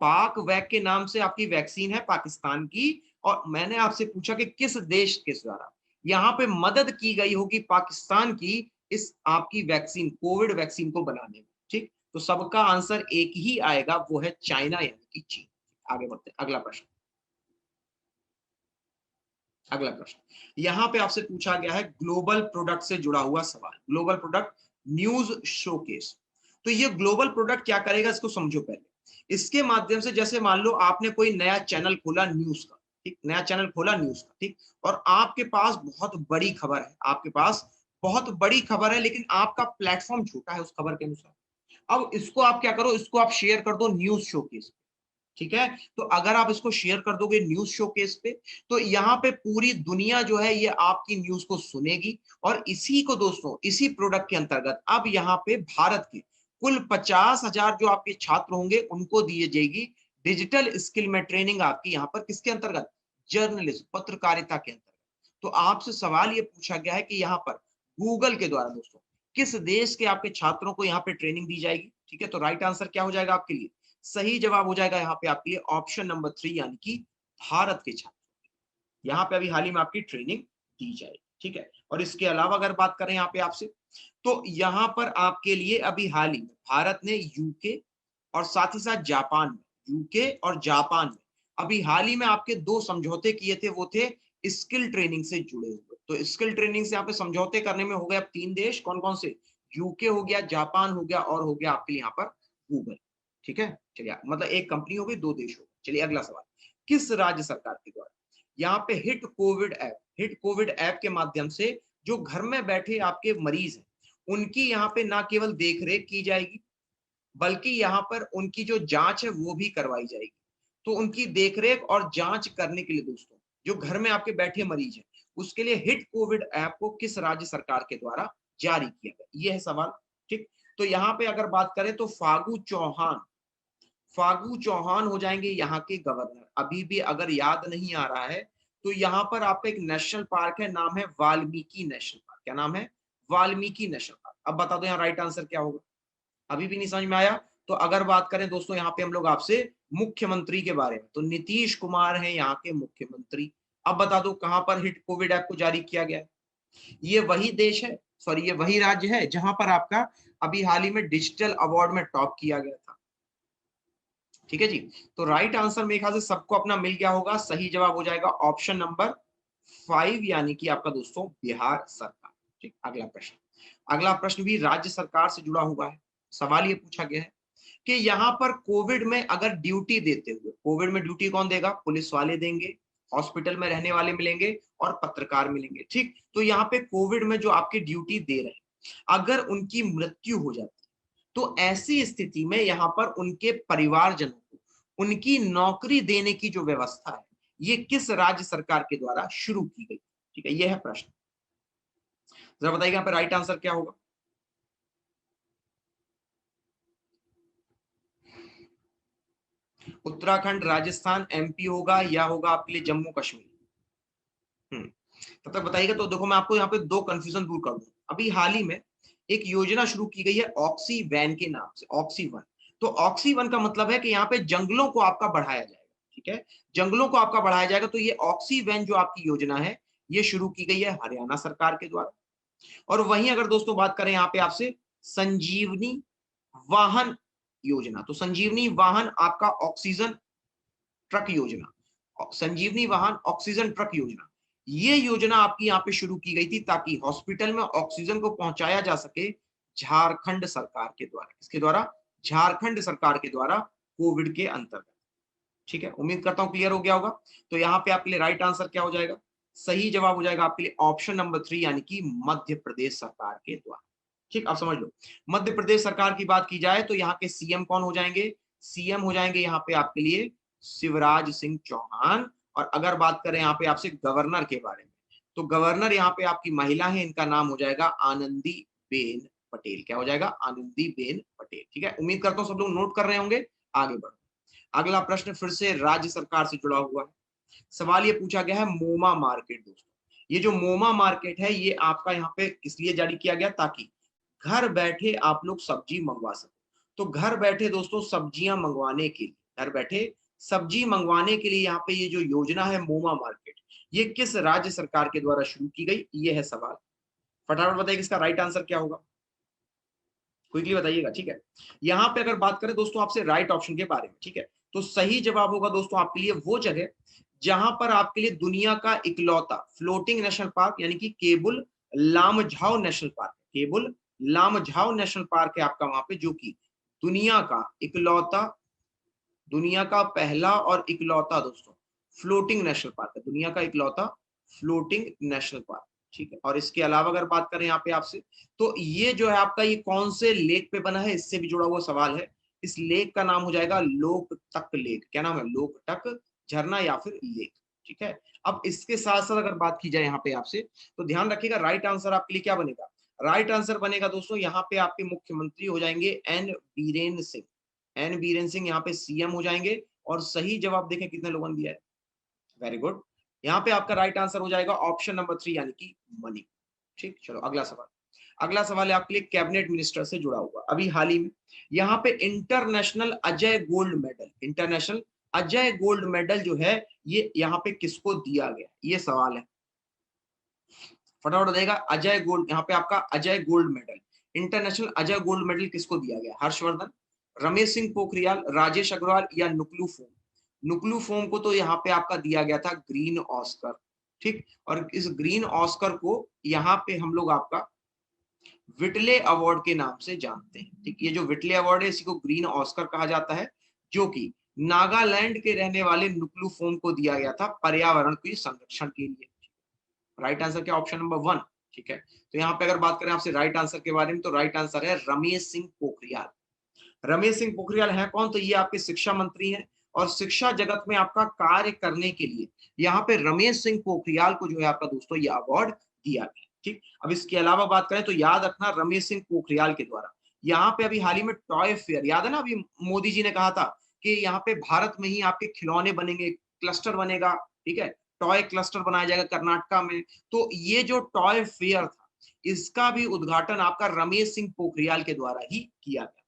पाक वैक के नाम से आपकी वैक्सीन है पाकिस्तान की, और मैंने आपसे पूछा कि किस देश के द्वारा यहाँ पे मदद की गई होगी पाकिस्तान की इस आपकी वैक्सीन, कोविड वैक्सीन को बनाने में। ठीक, तो सबका आंसर एक ही आएगा, वो है चाइना यानी कि चीन। आगे बढ़ते हैं, अगला प्रश्न। अगला प्रश्न यहां पे आपसे पूछा गया है ग्लोबल प्रोडक्ट से जुड़ा हुआ सवाल, ग्लोबल प्रोडक्ट न्यूज शोकेस। तो ये ग्लोबल प्रोडक्ट क्या करेगा, इसको समझो पहले। इसके माध्यम से जैसे मान लो आपने कोई नया चैनल खोला न्यूज का, ठीक, नया चैनल खोला न्यूज का, ठीक, और आपके पास बहुत बड़ी खबर है, आपके पास बहुत बड़ी खबर है, लेकिन आपका प्लेटफॉर्म छोटा है उस खबर के अनुसार। अब इसको आप क्या करो, इसको आप शेयर कर दो न्यूज शोकेस, ठीक है। तो अगर आप इसको शेयर कर दोगे न्यूज शोकेस पे, तो यहाँ पे पूरी दुनिया जो है ये आपकी न्यूज को सुनेगी। और इसी को दोस्तों, इसी प्रोडक्ट के अंतर्गत अब यहाँ पे भारत के कुल 50,000 जो आपके छात्र होंगे उनको दी जाएगी डिजिटल स्किल में ट्रेनिंग आपकी, यहाँ पर किसके अंतर्गत? जर्नलिस्ट, पत्रकारिता के अंतर्गत। तो आपसे सवाल ये पूछा गया है कि यहाँ पर गूगल के द्वारा दोस्तों किस देश के आपके छात्रों को यहाँ पे ट्रेनिंग दी जाएगी? ठीक है, तो राइट आंसर क्या हो जाएगा आपके लिए? सही जवाब हो जाएगा यहाँ पे आपके लिए ऑप्शन नंबर 3, यानी कि भारत के छात्र। यहाँ पे अभी हाल ही में आपकी ट्रेनिंग दी जाएगी। ठीक है, और इसके अलावा अगर बात करें यहाँ पे आपसे, तो यहाँ पर आपके लिए अभी हाल ही में भारत ने यूके और साथ ही साथ जापान में, यूके और जापान में अभी हाल ही में आपके दो समझौते किए थे, वो थे स्किल ट्रेनिंग से जुड़े हुए। तो स्किल ट्रेनिंग से यहाँ पे समझौते करने में हो गए अब 3 देश, कौन कौन से? यूके हो गया, जापान हो गया, और हो गया आपके लिए यहाँ पर गूगल। ठीक है, चलिए, मतलब एक कंपनी हो गई, 2 देश हो गए। चलिए अगला सवाल, किस राज्य सरकार के द्वारा यहाँ पे हिट कोविड ऐप के माध्यम से जो घर में बैठे आपके मरीज हैं उनकी यहाँ पे ना केवल देखरेख की जाएगी, बल्कि यहाँ पर उनकी जो जांच है वो भी करवाई जाएगी। तो उनकी देखरेख और जांच करने के लिए दोस्तों, जो घर में आपके बैठे मरीज हैं, उसके लिए हिट कोविड ऐप को किस राज्य सरकार के द्वारा जारी किया गया, ये है सवाल। ठीक, तो यहाँ पे अगर बात करें तो फागू चौहान हो जाएंगे यहाँ के गवर्नर। अभी भी अगर याद नहीं आ रहा है, तो यहाँ पर आपका एक नेशनल पार्क है, नाम है वाल्मीकि नेशनल पार्क। क्या नाम है? Valmiki national park. अब बता दो यहाँ राइट आंसर क्या होगा? अभी भी नहीं समझ में आया? तो अगर बात करें दोस्तों यहाँ पे हम लोग आपसे मुख्यमंत्री के बारे में, तो नीतीश कुमार हैं यहाँ के मुख्यमंत्री। अब बता दो कहां पर हिट कोविड ऐप को जारी किया गया है? ये वही देश है, सॉरी ये वही राज्य है जहां पर आपका अभी हाल ही में डिजिटल अवार्ड में टॉप किया गया था। ठीक है जी, तो राइट आंसर मेरे ख्याल से सबको अपना मिल गया होगा। सही जवाब हो जाएगा ऑप्शन नंबर 5, यानी कि आपका दोस्तों बिहार सरकार। ठीक, अगला प्रश्न भी राज्य सरकार से जुड़ा हुआ है। सवाल ये पूछा गया है कि यहाँ पर कोविड में अगर ड्यूटी देते हुए, कोविड में ड्यूटी कौन देगा? पुलिस वाले देंगे, हॉस्पिटल में रहने वाले मिलेंगे, और पत्रकार मिलेंगे। ठीक, तो यहाँ पे कोविड में जो आपकी ड्यूटी दे रहे हैं, अगर उनकी मृत्यु हो जाती है, तो ऐसी स्थिति में यहाँ पर उनके परिवारजनों को उनकी नौकरी देने की जो व्यवस्था है ये किस राज्य सरकार के द्वारा शुरू की गई? ठीक है, यह है प्रश्न। जरा बताइए यहाँ पे राइट आंसर क्या होगा? उत्तराखंड, राजस्थान, एमपी होगा या होगा आपके लिए जम्मू कश्मीर? तब तक बताइएगा। तो देखो मैं आपको यहाँ पे दो कंफ्यूजन दूर कर दूं। अभी हाल ही में एक योजना शुरू की गई है ऑक्सी वैन के नाम से, ऑक्सी वन। तो ऑक्सी वन का मतलब है कि यहाँ पे जंगलों को आपका बढ़ाया जाएगा। ठीक है, जंगलों को आपका बढ़ाया जाएगा। तो ये ऑक्सी वैन जो आपकी योजना है ये शुरू की गई है हरियाणा सरकार के द्वारा। और वहीं अगर दोस्तों बात करें यहाँ पे आपसे संजीवनी वाहन योजना, तो संजीवनी वाहन आपका ऑक्सीजन ट्रक योजना, संजीवनी वाहन ऑक्सीजन ट्रक योजना, ये योजना आपकी यहाँ पे शुरू की गई थी ताकि हॉस्पिटल में ऑक्सीजन को पहुंचाया जा सके झारखंड सरकार के द्वारा। किसके द्वारा? झारखंड सरकार के द्वारा, कोविड के अंतर्गत। ठीक है, उम्मीद करता हूं क्लियर हो गया होगा। तो यहाँ पे आपके लिए राइट आंसर क्या हो जाएगा? सही जवाब हो जाएगा आपके लिए ऑप्शन नंबर 3, यानी कि मध्य प्रदेश सरकार के द्वारा। ठीक, आप समझ लो। मध्य प्रदेश सरकार की बात की जाए तो यहाँ के सीएम कौन हो जाएंगे? सीएम हो जाएंगे यहाँ पे आपके लिए शिवराज सिंह चौहान। और अगर बात करें यहाँ पे आपसे गवर्नर के बारे में, तो गवर्नर यहाँ पे आपकी महिला है, इनका नाम हो जाएगा आनंदी बेन पटेल। क्या हो जाएगा? आनंदी बेन पटेल। ठीक है, उम्मीद करता हूँ सब लोग नोट कर रहे होंगे। आगे बढ़ो। अगला प्रश्न फिर से राज्य सरकार से जुड़ा हुआ है। सवाल ये पूछा गया है मोमा मार्केट। दोस्तों ये जो मोमा मार्केट है ये आपका यहाँ पे किस लिए जारी किया गया? ताकि घर बैठे आप लोग सब्जी मंगवा सको। तो घर बैठे दोस्तों सब्जियां मंगवाने के लिए, घर बैठे सब्जी मंगवाने के लिए यहाँ पे ये जो योजना है मोमा मार्केट, ये किस राज्य सरकार के द्वारा शुरू की गई? ये है सवाल। फटाफट बताइए इसका राइट आंसर क्या होगा? क्विकली बताइएगा। ठीक है, यहाँ पे अगर बात करें दोस्तों आपसे राइट ऑप्शन के बारे में, ठीक है, तो सही जवाब होगा दोस्तों आपके लिए वो जगह जहां पर आपके लिए दुनिया का इकलौता फ्लोटिंग नेशनल पार्क यानी कि Keibul Lamjao national park, Keibul Lamjao national park है आपका वहां पे, जो कि दुनिया का इकलौता, दुनिया का पहला और इकलौता दोस्तों फ्लोटिंग नेशनल पार्क है, दुनिया का इकलौता फ्लोटिंग नेशनल पार्क। ठीक है, और इसके अलावा अगर बात करें यहाँ पे आपसे, तो ये जो है आपका ये कौन से लेक पे बना है, इससे भी जुड़ा हुआ सवाल है। इस लेक का नाम हो जाएगा लोकटक लेक। क्या नाम है? लोकटक झरना या फिर लेक। ठीक है, अब इसके साथ साथ अगर बात की जाए यहाँ पे आपसे, तो ध्यान रखिएगा राइट आंसर आपके लिए क्या बनेगा? राइट आंसर बनेगा दोस्तों यहाँ पे आपके मुख्यमंत्री हो जाएंगे एन बीरेन सिंह। एन बीरेन सिंह यहाँ पे सीएम हो जाएंगे। और सही जवाब देखें कितने लोगों ने दिया है। Very good. यहाँ पे आपका राइट आंसर हो जाएगा ऑप्शन नंबर 3 यानी कि मणिपुर। ठीक, चलो अगला सवाल। अगला सवाल है आपके लिए कैबिनेट मिनिस्टर से जुड़ा हुआ। अभी हाल ही में यहाँ पे international Ajay gold medal, international Ajay gold medal जो है ये यहाँ पे किसको दिया गया? ये सवाल है। फटाफट देगा। अजय गोल्ड, यहाँ पे आपका Ajay gold medal, international Ajay gold medal किसको दिया गया? हर्षवर्धन, रमेश सिंह पोखरियाल, राजेश अग्रवाल या नुकलू फोम? नुकलू फोम को तो यहाँ पे आपका दिया गया था ग्रीन ऑस्कर। ठीक, और इस ग्रीन ऑस्कर को यहाँ पे हम लोग आपका विटले अवार्ड के नाम से जानते हैं। ठीक, ये जो विटले अवार्ड है इसी को ग्रीन ऑस्कर कहा जाता है, जो कि नागालैंड के रहने वाले नुकलू फोम को दिया गया था पर्यावरण के संरक्षण के लिए। राइट आंसर क्या? Option number 1। ठीक है, तो यहाँ पे अगर बात करें आपसे राइट आंसर के बारे में, तो राइट आंसर है रमेश सिंह पोखरियाल। रमेश सिंह पोखरियाल है कौन? तो ये आपके शिक्षा मंत्री हैं। और शिक्षा जगत में आपका कार्य करने के लिए यहाँ पे रमेश सिंह पोखरियाल को जो है आपका दोस्तों ये अवार्ड दिया गया। ठीक, अब इसके अलावा बात करें तो याद रखना रमेश सिंह पोखरियाल के द्वारा यहाँ पे अभी हाल ही में टॉय फेयर, याद है ना, अभी मोदी जी ने कहा था कि यहाँ पे भारत में ही आपके खिलौने बनेंगे, क्लस्टर बनेगा। ठीक है, टॉय क्लस्टर बनाया जाएगा कर्नाटका में। तो ये जो टॉय फेयर था इसका भी उद्घाटन आपका रमेश सिंह पोखरियाल के द्वारा ही किया गया।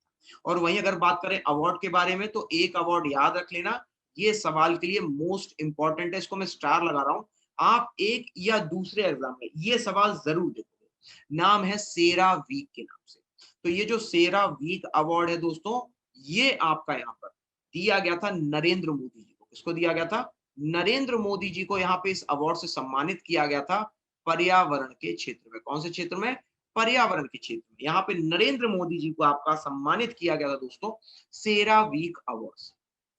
और वहीं अगर बात करें अवार्ड के बारे में, तो एक अवार्ड याद रख लेना, ये सवाल के लिए मोस्ट इंपॉर्टेंट है, इसको मैं स्टार लगा रहा हूं। आप एक या दूसरे एग्जाम में ये सवाल जरूर देखोगे। नाम है सेरा वीक के नाम से। तो ये जो सेरा वीक अवार्ड है दोस्तों, ये आपका यहाँ पर दिया गया था नरेंद्र मोदी जी को। किसको दिया गया था? नरेंद्र मोदी जी को यहाँ पे इस अवार्ड से सम्मानित किया गया था पर्यावरण के क्षेत्र में। कौन से क्षेत्र में? पर्यावरण के क्षेत्र में। यहाँ पे नरेंद्र मोदी जी को आपका सम्मानित किया गया था दोस्तों सेरा वीक अवार्ड।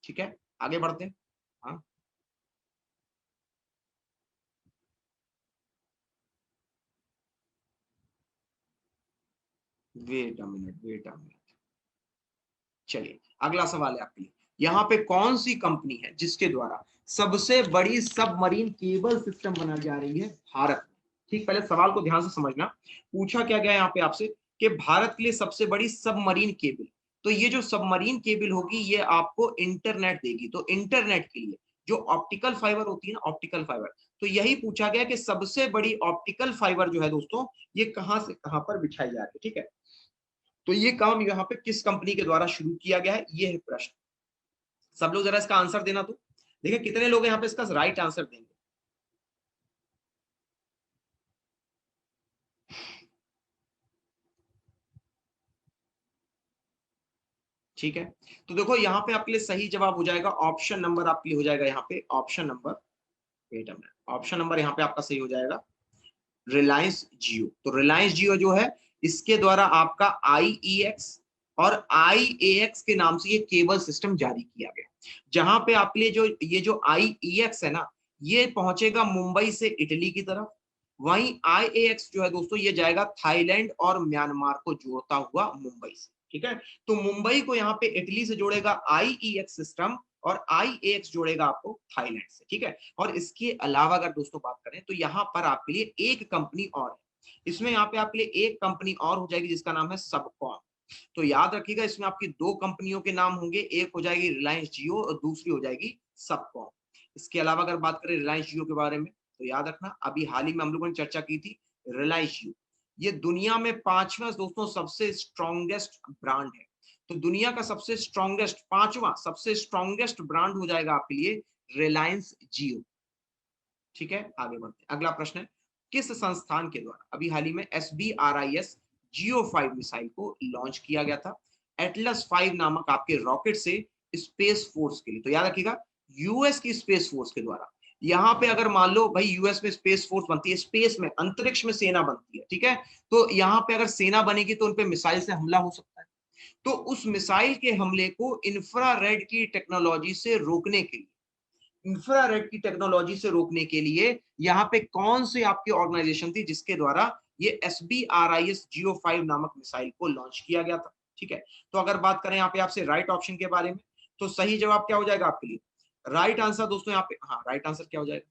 ठीक है, आगे बढ़ते हैं। हाँ, wait a minute, wait a minute. चलिए अगला सवाल है आपके लिए। यहाँ पे कौन सी कंपनी है जिसके द्वारा सबसे बड़ी सबमरीन केबल सिस्टम बनाई जा रही है भारत में? ठीक, पहले सवाल को ध्यान से समझना। पूछा क्या गया यहाँ पे आपसे कि भारत के लिए सबसे बड़ी सबमरीन केबल, तो ये जो सबमरीन केबल होगी ये आपको इंटरनेट देगी। तो इंटरनेट के लिए जो ऑप्टिकल फाइबर होती है ना, ऑप्टिकल फाइबर, तो यही पूछा गया कि सबसे बड़ी ऑप्टिकल फाइबर जो है दोस्तों ये कहां से कहां पर बिछाई जा रही है। ठीक है, तो ये काम यहाँ पे किस कंपनी के द्वारा शुरू किया गया है, ये है प्रश्न। सब लोग जरा इसका आंसर देना। तो देखिए कितने लोग यहाँ पे इसका राइट आंसर देंगे। ठीक है, तो देखो यहाँ पे आपके लिए सही जवाब हो जाएगा ऑप्शन नंबर, आपके लिए हो जाएगा यहाँ पे option number, wait a minute, option number यहाँ पे आपका सही हो जाएगा रिलायंस जियो। तो रिलायंस जियो जो है इसके द्वारा आपका आईईएक्स और आईएएक्स के नाम से ये केबल सिस्टम जारी किया गया, जहां पे आपके लिए जो ये जो आईईएक्स है ना ये पहुंचेगा मुंबई से इटली की तरफ, वहीं आईएएक्स जो है दोस्तों ये जाएगा थाईलैंड और म्यांमार को जोड़ता हुआ मुंबई से। ठीक है, तो मुंबई को यहाँ पे इटली से जोड़ेगा आईईएक्स सिस्टम और आईएएक्स जोड़ेगा आपको थाईलैंड से। ठीक है, और इसके अलावा अगर दोस्तों बात करें तो यहाँ पर आपके लिए एक कंपनी और है, इसमें यहाँ पे आपके लिए एक कंपनी और हो जाएगी जिसका नाम है सबकॉम। तो याद रखिएगा इसमें आपकी दो कंपनियों के नाम होंगे, एक हो जाएगी रिलायंस जियो और दूसरी हो जाएगी सबकॉम। इसके अलावा अगर बात करें रिलायंस जियो के बारे में तो याद रखना अभी हाल ही में हम लोगों ने चर्चा की थी रिलायंस जियो, ये दुनिया में पांचवा दोस्तों सबसे स्ट्रॉन्गेस्ट ब्रांड है। तो दुनिया का सबसे स्ट्रॉन्गेस्ट, पांचवा सबसे स्ट्रॉन्गेस्ट ब्रांड हो जाएगा आपके लिए रिलायंस जियो। ठीक है, आगे बढ़ते हैं। अगला प्रश्न है किस संस्थान के द्वारा अभी हाल ही में SBRIS जियो 5 मिसाइल को लॉन्च किया गया था एटलस 5 नामक आपके रॉकेट से स्पेस फोर्स के लिए? तो याद रखिएगा यूएस की स्पेस फोर्स के द्वारा। यहाँ पे अगर मान लो भाई यूएस में स्पेस फोर्स बनती है, स्पेस में अंतरिक्ष में सेना बनती है, ठीक है, तो यहाँ पे अगर सेना बनेगी तो उनपे मिसाइल से हमला हो सकता है। तो उस मिसाइल के हमले को इंफ्रारेड की टेक्नोलॉजी से रोकने के लिए, इंफ्रारेड की टेक्नोलॉजी से रोकने के लिए यहाँ पे कौन सी आपकी ऑर्गेनाइजेशन थी जिसके द्वारा ये SBRIS जियो 5 नामक मिसाइल को लॉन्च किया गया था? ठीक है, तो अगर बात करें यहाँ पे आपसे राइट ऑप्शन के बारे में तो सही जवाब क्या हो जाएगा आपके लिए? राइट आंसर दोस्तों यहाँ पे, हाँ राइट आंसर क्या हो जाएगा?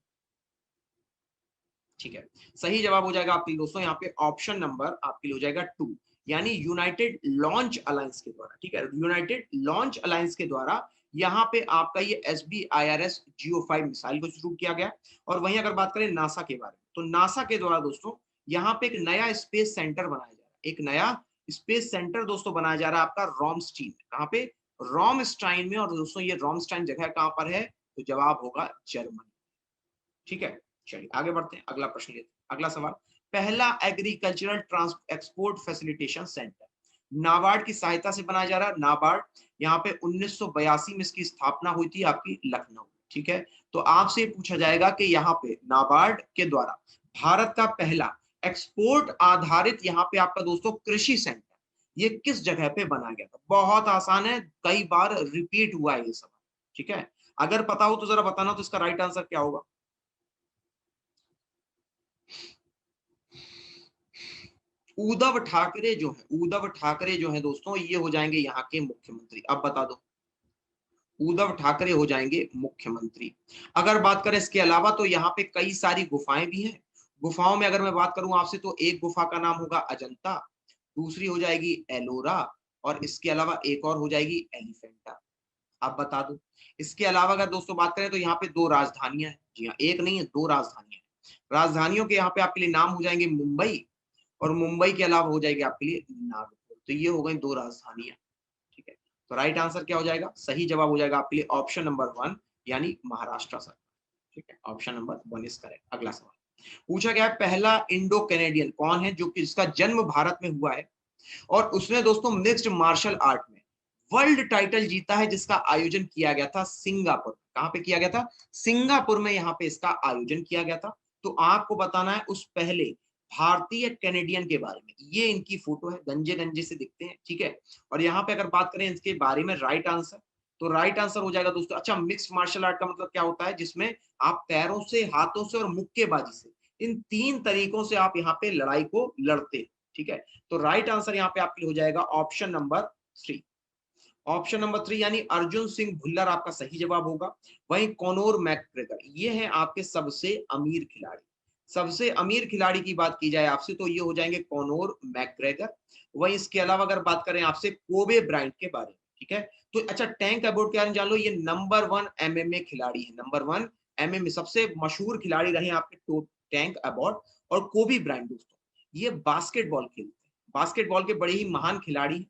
ठीक है, सही जवाब हो जाएगा आपके लिए दोस्तों यहाँ पे ऑप्शन नंबर आपके लिए हो जाएगा 2, यानी यूनाइटेड लॉन्च अलायंस के द्वारा। ठीक है, यूनाइटेड लॉन्च अलायंस के द्वारा यहाँ पे आपका ये SBIRS जियो 5 मिसाइल को शुरू किया गया। और वहीं अगर बात करें नासा के बारे में तो नासा के द्वारा दोस्तों यहाँ पे एक नया स्पेस सेंटर बनाया जा रहा है, एक नया स्पेस सेंटर दोस्तों बनाया जा रहा है आपका रॉमस्टीन, कहाँ पे? रॉमस्टाइन में। और दोस्तों ये रॉमस्टाइन जगह कहाँ पर है? तो जवाब होगा जर्मनी। ठीक है, चलिए आगे बढ़ते हैं, अगला प्रश्न लेते हैं। अगला सवाल, पहला agricultural export facilitation centre NABARD की सहायता से बनाया जा रहा है। नाबार्ड यहाँ पे 1982 में इसकी स्थापना हुई थी आपकी लखनऊ। ठीक है, तो आपसे पूछा जाएगा कि यहाँ पे नाबार्ड के द्वारा भारत का पहला एक्सपोर्ट आधारित यहाँ पे आपका दोस्तों कृषि सेंटर ये किस जगह पे बनाया गया था? बहुत आसान है, कई बार रिपीट हुआ है ये सवाल। ठीक है, अगर पता हो तो जरा बताना, तो इसका राइट आंसर क्या होगा? उद्धव ठाकरे जो है, उद्धव ठाकरे जो है दोस्तों ये हो जाएंगे यहाँ के मुख्यमंत्री। अब बता दो, उद्धव ठाकरे हो जाएंगे मुख्यमंत्री। अगर बात करें इसके अलावा तो यहाँ पे कई सारी गुफाएं भी हैं। गुफाओं में अगर मैं बात करूं आपसे तो एक गुफा का नाम होगा अजंता, दूसरी हो जाएगी एलोरा और इसके अलावा एक और हो जाएगी एलिफेंटा। आप बता दो। इसके अलावा अगर दोस्तों बात करें तो यहाँ पे दो राजधानियां हैं। जी हाँ, एक नहीं है, दो राजधानियां हैं। राजधानियों के यहाँ पे आपके लिए नाम हो जाएंगे मुंबई, और मुंबई के अलावा हो जाएगी आपके लिए नागपुर। तो ये हो गई दो राजधानियां। ठीक है, तो राइट आंसर क्या हो जाएगा? सही जवाब हो जाएगा आपके लिए ऑप्शन नंबर 1, यानी महाराष्ट्र सर। ठीक है, ऑप्शन नंबर 1 इज करेक्ट। अगला सवाल पूछा गया है, पहला इंडो कैनेडियन कौन है जो कि जिसका जन्म भारत में हुआ है और उसने दोस्तों मिक्स्ड मार्शल आर्ट में वर्ल्ड टाइटल जीता है, जिसका आयोजन किया गया था सिंगापुर। कहां पे किया गया था? सिंगापुर में यहाँ पे इसका आयोजन किया गया था। तो आपको बताना है उस पहले भारतीय कैनेडियन के बारे में। ये इनकी फोटो है, गंजे गंजे से दिखते हैं। ठीक है, और यहाँ पे अगर बात करें इसके बारे में राइट आंसर, तो राइट आंसर हो जाएगा दोस्तों, अच्छा मिक्स्ड मार्शल आर्ट का मतलब क्या होता है? जिसमें आप पैरों से, हाथों से और मुक्केबाजी से, इन तीन तरीकों से आप यहाँ पे लड़ाई को लड़ते हैं। ठीक है, तो राइट आंसर यहाँ पे आपके लिए हो जाएगा ऑप्शन नंबर 3। ऑप्शन नंबर 3 यानी अर्जुन सिंह भुल्लर आपका सही जवाब होगा। वहीं कॉनोर मैकग्रेगर ये हैं आपके सबसे अमीर खिलाड़ी। सबसे अमीर खिलाड़ी की बात की जाए आपसे तो ये हो जाएंगे कॉनोर मैकग्रेगर। वहीं इसके अलावा अगर बात करें आपसे कोबे ब्रायंट के बारे में, ठीक है, तो अच्छा टैंक अबॉर्ड के बारे में जान लो, ये नंबर 1 एमएमए खिलाड़ी है। नंबर 1 एमएमए सबसे मशहूर खिलाड़ी रहे आपके टैंक अबॉर्ड। और कोबी ब्रायंट दोस्तों ये बास्केटबॉल खेलते हैं, बास्केटबॉल के बड़े ही महान खिलाड़ी हैं।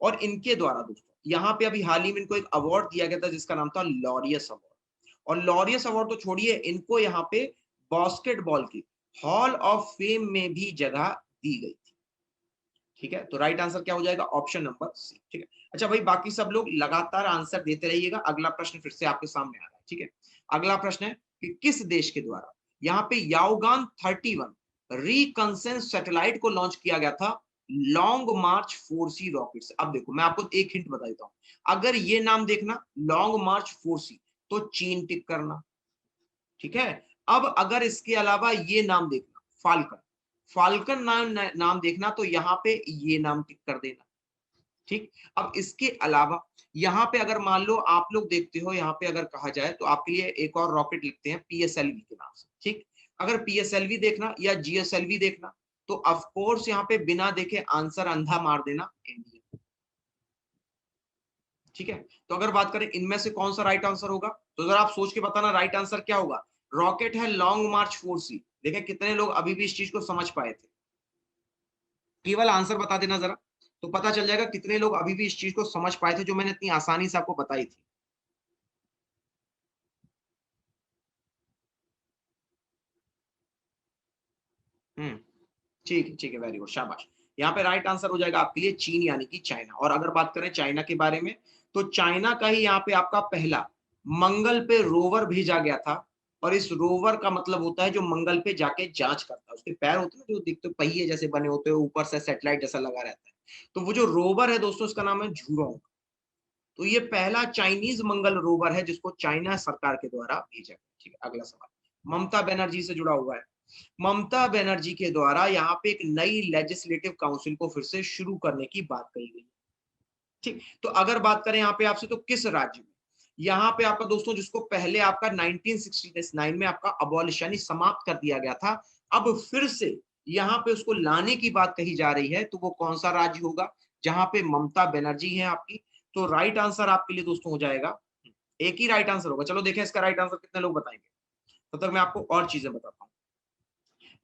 और इनके द्वारा दोस्तों यहाँ पे अभी हाल ही में इनको एक अवार्ड दिया गया था जिसका नाम था लॉरियस अवार्ड। और लॉरियस अवार्ड तो छोड़िए, इनको यहाँ पे बास्केटबॉल की हॉल ऑफ फेम में भी जगह दी गई थी। ठीक है, तो राइट आंसर क्या हो जाएगा? Option number C. ठीक है, अच्छा भाई बाकी सब लोग लगातार आंसर देते रहिएगा। अगला प्रश्न फिर से आपके सामने आ रहा है। ठीक है, अगला प्रश्न है कि किस देश के द्वारा यहाँ पे याओगान 31 रिकंसेंस सैटेलाइट को लॉन्च किया गया था लॉन्ग मार्च 4C रॉकेट से। अब देखो मैं आपको एक हिंट बता देता हूं, अगर ये नाम देखना लॉन्ग मार्च 4C तो चीन टिक करना। ठीक है, अब अगर इसके अलावा ये नाम देखना फाल्कन, फाल्कन नाम देखना तो यहाँ पे ये नाम टिक कर देना। ठीक, अब इसके अलावा यहाँ पे अगर मान लो आप लोग देखते हो, यहाँ पे अगर कहा जाए तो आपके लिए एक और रॉकेट लिखते हैं पीएसएलवी के नाम से। ठीक, अगर पीएसएलवी देखना या जीएसएलवी देखना तो ऑफ कोर्स यहाँ पे बिना देखे आंसर अंधा मार देना इंडिया। ठीक है, तो अगर बात करें इनमें से कौन सा राइट आंसर होगा तो जरा आप सोच के बताना राइट आंसर क्या होगा। रॉकेट है लॉन्ग मार्च 4C। देखें कितने लोग अभी भी इस चीज को समझ पाए थे, केवल आंसर बता देना जरा, तो पता चल जाएगा कितने लोग अभी भी इस चीज को समझ पाए थे जो मैंने इतनी आसानी से आपको बताई थी। हम्म, ठीक है, वेरी गुड, शाबाश। यहाँ पे राइट आंसर हो जाएगा आपके लिए चीन यानी कि चाइना। और अगर बात करें चाइना के बारे में तो चाइना का ही यहाँ पे आपका पहला मंगल पे रोवर भेजा गया था। और इस रोवर का मतलब होता है जो मंगल पे जाके जांच करता है, उसके पैर होते हैं ना जो दिखते पहिए जैसे बने होते हैं, ऊपर से सैटेलाइट जैसा लगा रहता है। तो वो जो रोवर है दोस्तों उसका नाम है झूरोंग। तो ये पहला चाइनीज मंगल रोवर है जिसको चाइना सरकार के द्वारा भेजा गया। ठीक है, अगला सवाल ममता बनर्जी से जुड़ा हुआ है। ममता बनर्जी के द्वारा यहाँ पे एक नई लेजिस्लेटिव काउंसिल को फिर से शुरू करने की बात कही गई। ठीक, तो अगर बात करें यहाँ पे आपसे तो किस राज्य में यहाँ पे आपका दोस्तों जिसको पहले आपका 1969 में आपका अबॉलिश यानी समाप्त कर दिया गया था, अब फिर से यहाँ पे उसको लाने की बात कही जा रही है, तो वो कौन सा राज्य होगा जहां पे ममता बनर्जी है आपकी? तो राइट आंसर आपके लिए दोस्तों हो जाएगा, एक ही राइट आंसर होगा। चलो देखें इसका राइट आंसर कितने लोग बताएंगे, तब तक मैं आपको और चीजें बताता हूँ।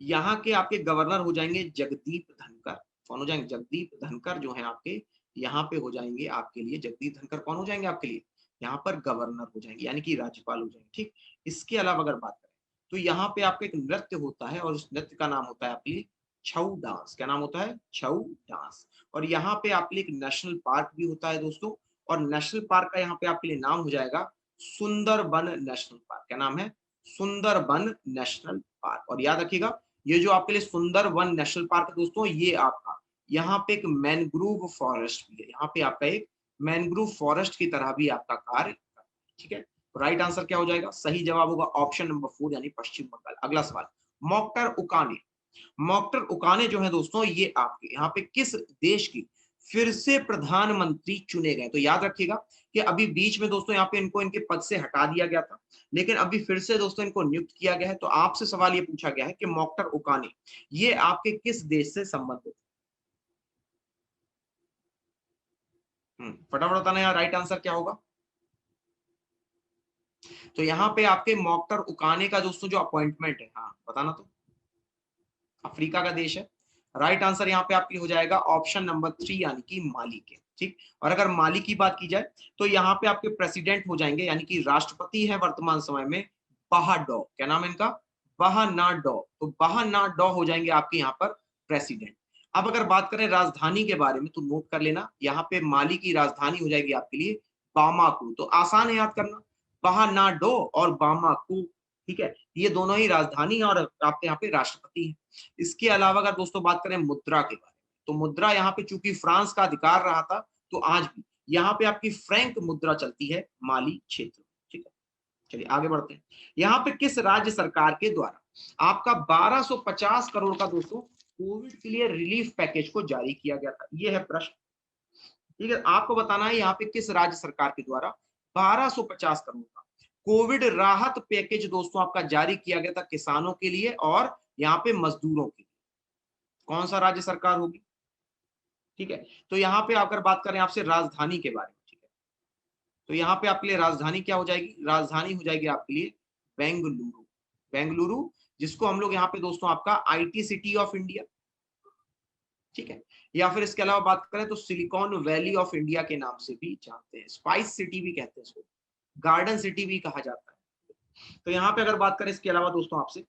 यहाँ के आपके गवर्नर हो जाएंगे जगदीप धनखड़। कौन हो जाएंगे? जगदीप धनखड़ जो है आपके यहाँ पे हो जाएंगे आपके लिए। जगदीप धनखड़ कौन हो जाएंगे आपके लिए? यहाँ पर गवर्नर हो जाएंगे यानी कि राज्यपाल हो जाएंगे। ठीक, इसके अलावा अगर बात करें तो यहाँ पे आपका एक नृत्य होता है और उस नृत्य का नाम होता है आपके लिए छऊ डांस। क्या नाम होता है? छऊ डांस। और यहाँ पे आपके लिए एक नेशनल पार्क भी होता है दोस्तों। और नेशनल पार्क का यहाँ पे आपके लिए नाम हो जाएगा सुंदरबन नेशनल पार्क। क्या नाम है? Sundarban national park. और याद रखिएगा ये जो आपके लिए सुंदरबन नेशनल पार्क है दोस्तों, ये आपका यहाँ पे एक मैनग्रोव फॉरेस्ट भी है। यहाँ पे आपका एक मैनग्रोव फॉरेस्ट की तरह भी आपका कार्य करता है। ठीक है, राइट आंसर क्या हो जाएगा? सही जवाब होगा ऑप्शन नंबर 4 यानी पश्चिम बंगाल। अगला सवाल मोक्टर उकाने। मोक्टर उकाने जो है दोस्तों ये आपके यहाँ पे किस देश की फिर से प्रधानमंत्री चुने गए? तो याद रखिएगा कि अभी बीच में दोस्तों यहाँ पे इनको इनके पद से हटा दिया गया था, लेकिन अभी फिर से दोस्तों इनको नियुक्त किया गया है। तो आपसे सवाल ये पूछा गया है कि मोक्टर उकाने ये आपके किस देश से संबंधित? फटाफट बताना यार राइट आंसर क्या होगा। तो यहाँ पे आपके मोक्टर उकाने का दोस्तों जो अपॉइंटमेंट है, हाँ बताना तो। अफ्रीका का देश है। राइट आंसर यहाँ पे आपकी हो जाएगा ऑप्शन नंबर 3 यानी कि माली के। ठीक, और अगर माली की बात की जाए तो यहाँ पे आपके प्रेसिडेंट हो जाएंगे यानी कि राष्ट्रपति है वर्तमान समय में बहाडो। क्या नाम है इनका? बहानाडो। तो बहानाडो हो जाएंगे आपके यहाँ पर प्रेसिडेंट। अब अगर बात करें राजधानी के बारे में तो नोट कर लेना, यहाँ पे माली की राजधानी हो जाएगी आपके लिए बामाकू। तो आसान है याद करना, बहानाडो और बामाकू। ठीक है, ये दोनों ही राजधानी और आपके यहाँ पे राष्ट्रपति है। इसके अलावा अगर दोस्तों बात करें मुद्रा के बारे में तो मुद्रा यहाँ पे चूंकि फ्रांस का अधिकार रहा था तो आज भी यहाँ पे आपकी फ्रैंक मुद्रा चलती है माली क्षेत्र में। ठीक है, चलिए आगे बढ़ते हैं। यहाँ पे किस राज्य सरकार के द्वारा आपका 1250 करोड़ का दोस्तों कोविड के लिए रिलीफ पैकेज को जारी किया गया था? ये है प्रश्न। ठीक है, आपको बताना है यहाँ पे किस राज्य सरकार के द्वारा 1250 करोड़ का कोविड राहत पैकेज दोस्तों आपका जारी किया गया था किसानों के लिए और यहाँ पे मजदूरों के लिए। कौन सा राज्य सरकार होगी? ठीक है, तो यहाँ पे अगर बात करें आपसे राजधानी के बारे में, ठीक है, तो यहाँ पे आपके लिए राजधानी क्या हो जाएगी? राजधानी हो जाएगी आपके लिए बेंगलुरु। बेंगलुरु, जिसको हम लोग यहाँ पे दोस्तों आपका आईटी सिटी ऑफ इंडिया, ठीक है, या फिर इसके अलावा बात करें तो सिलिकॉन वैली ऑफ इंडिया के नाम से भी जानते हैं, स्पाइस सिटी भी कहते हैं इसको, गार्डन सिटी भी कहा जाता है। तो यहाँ पे अगर बात करें इसके अलावा दोस्तों आपसे,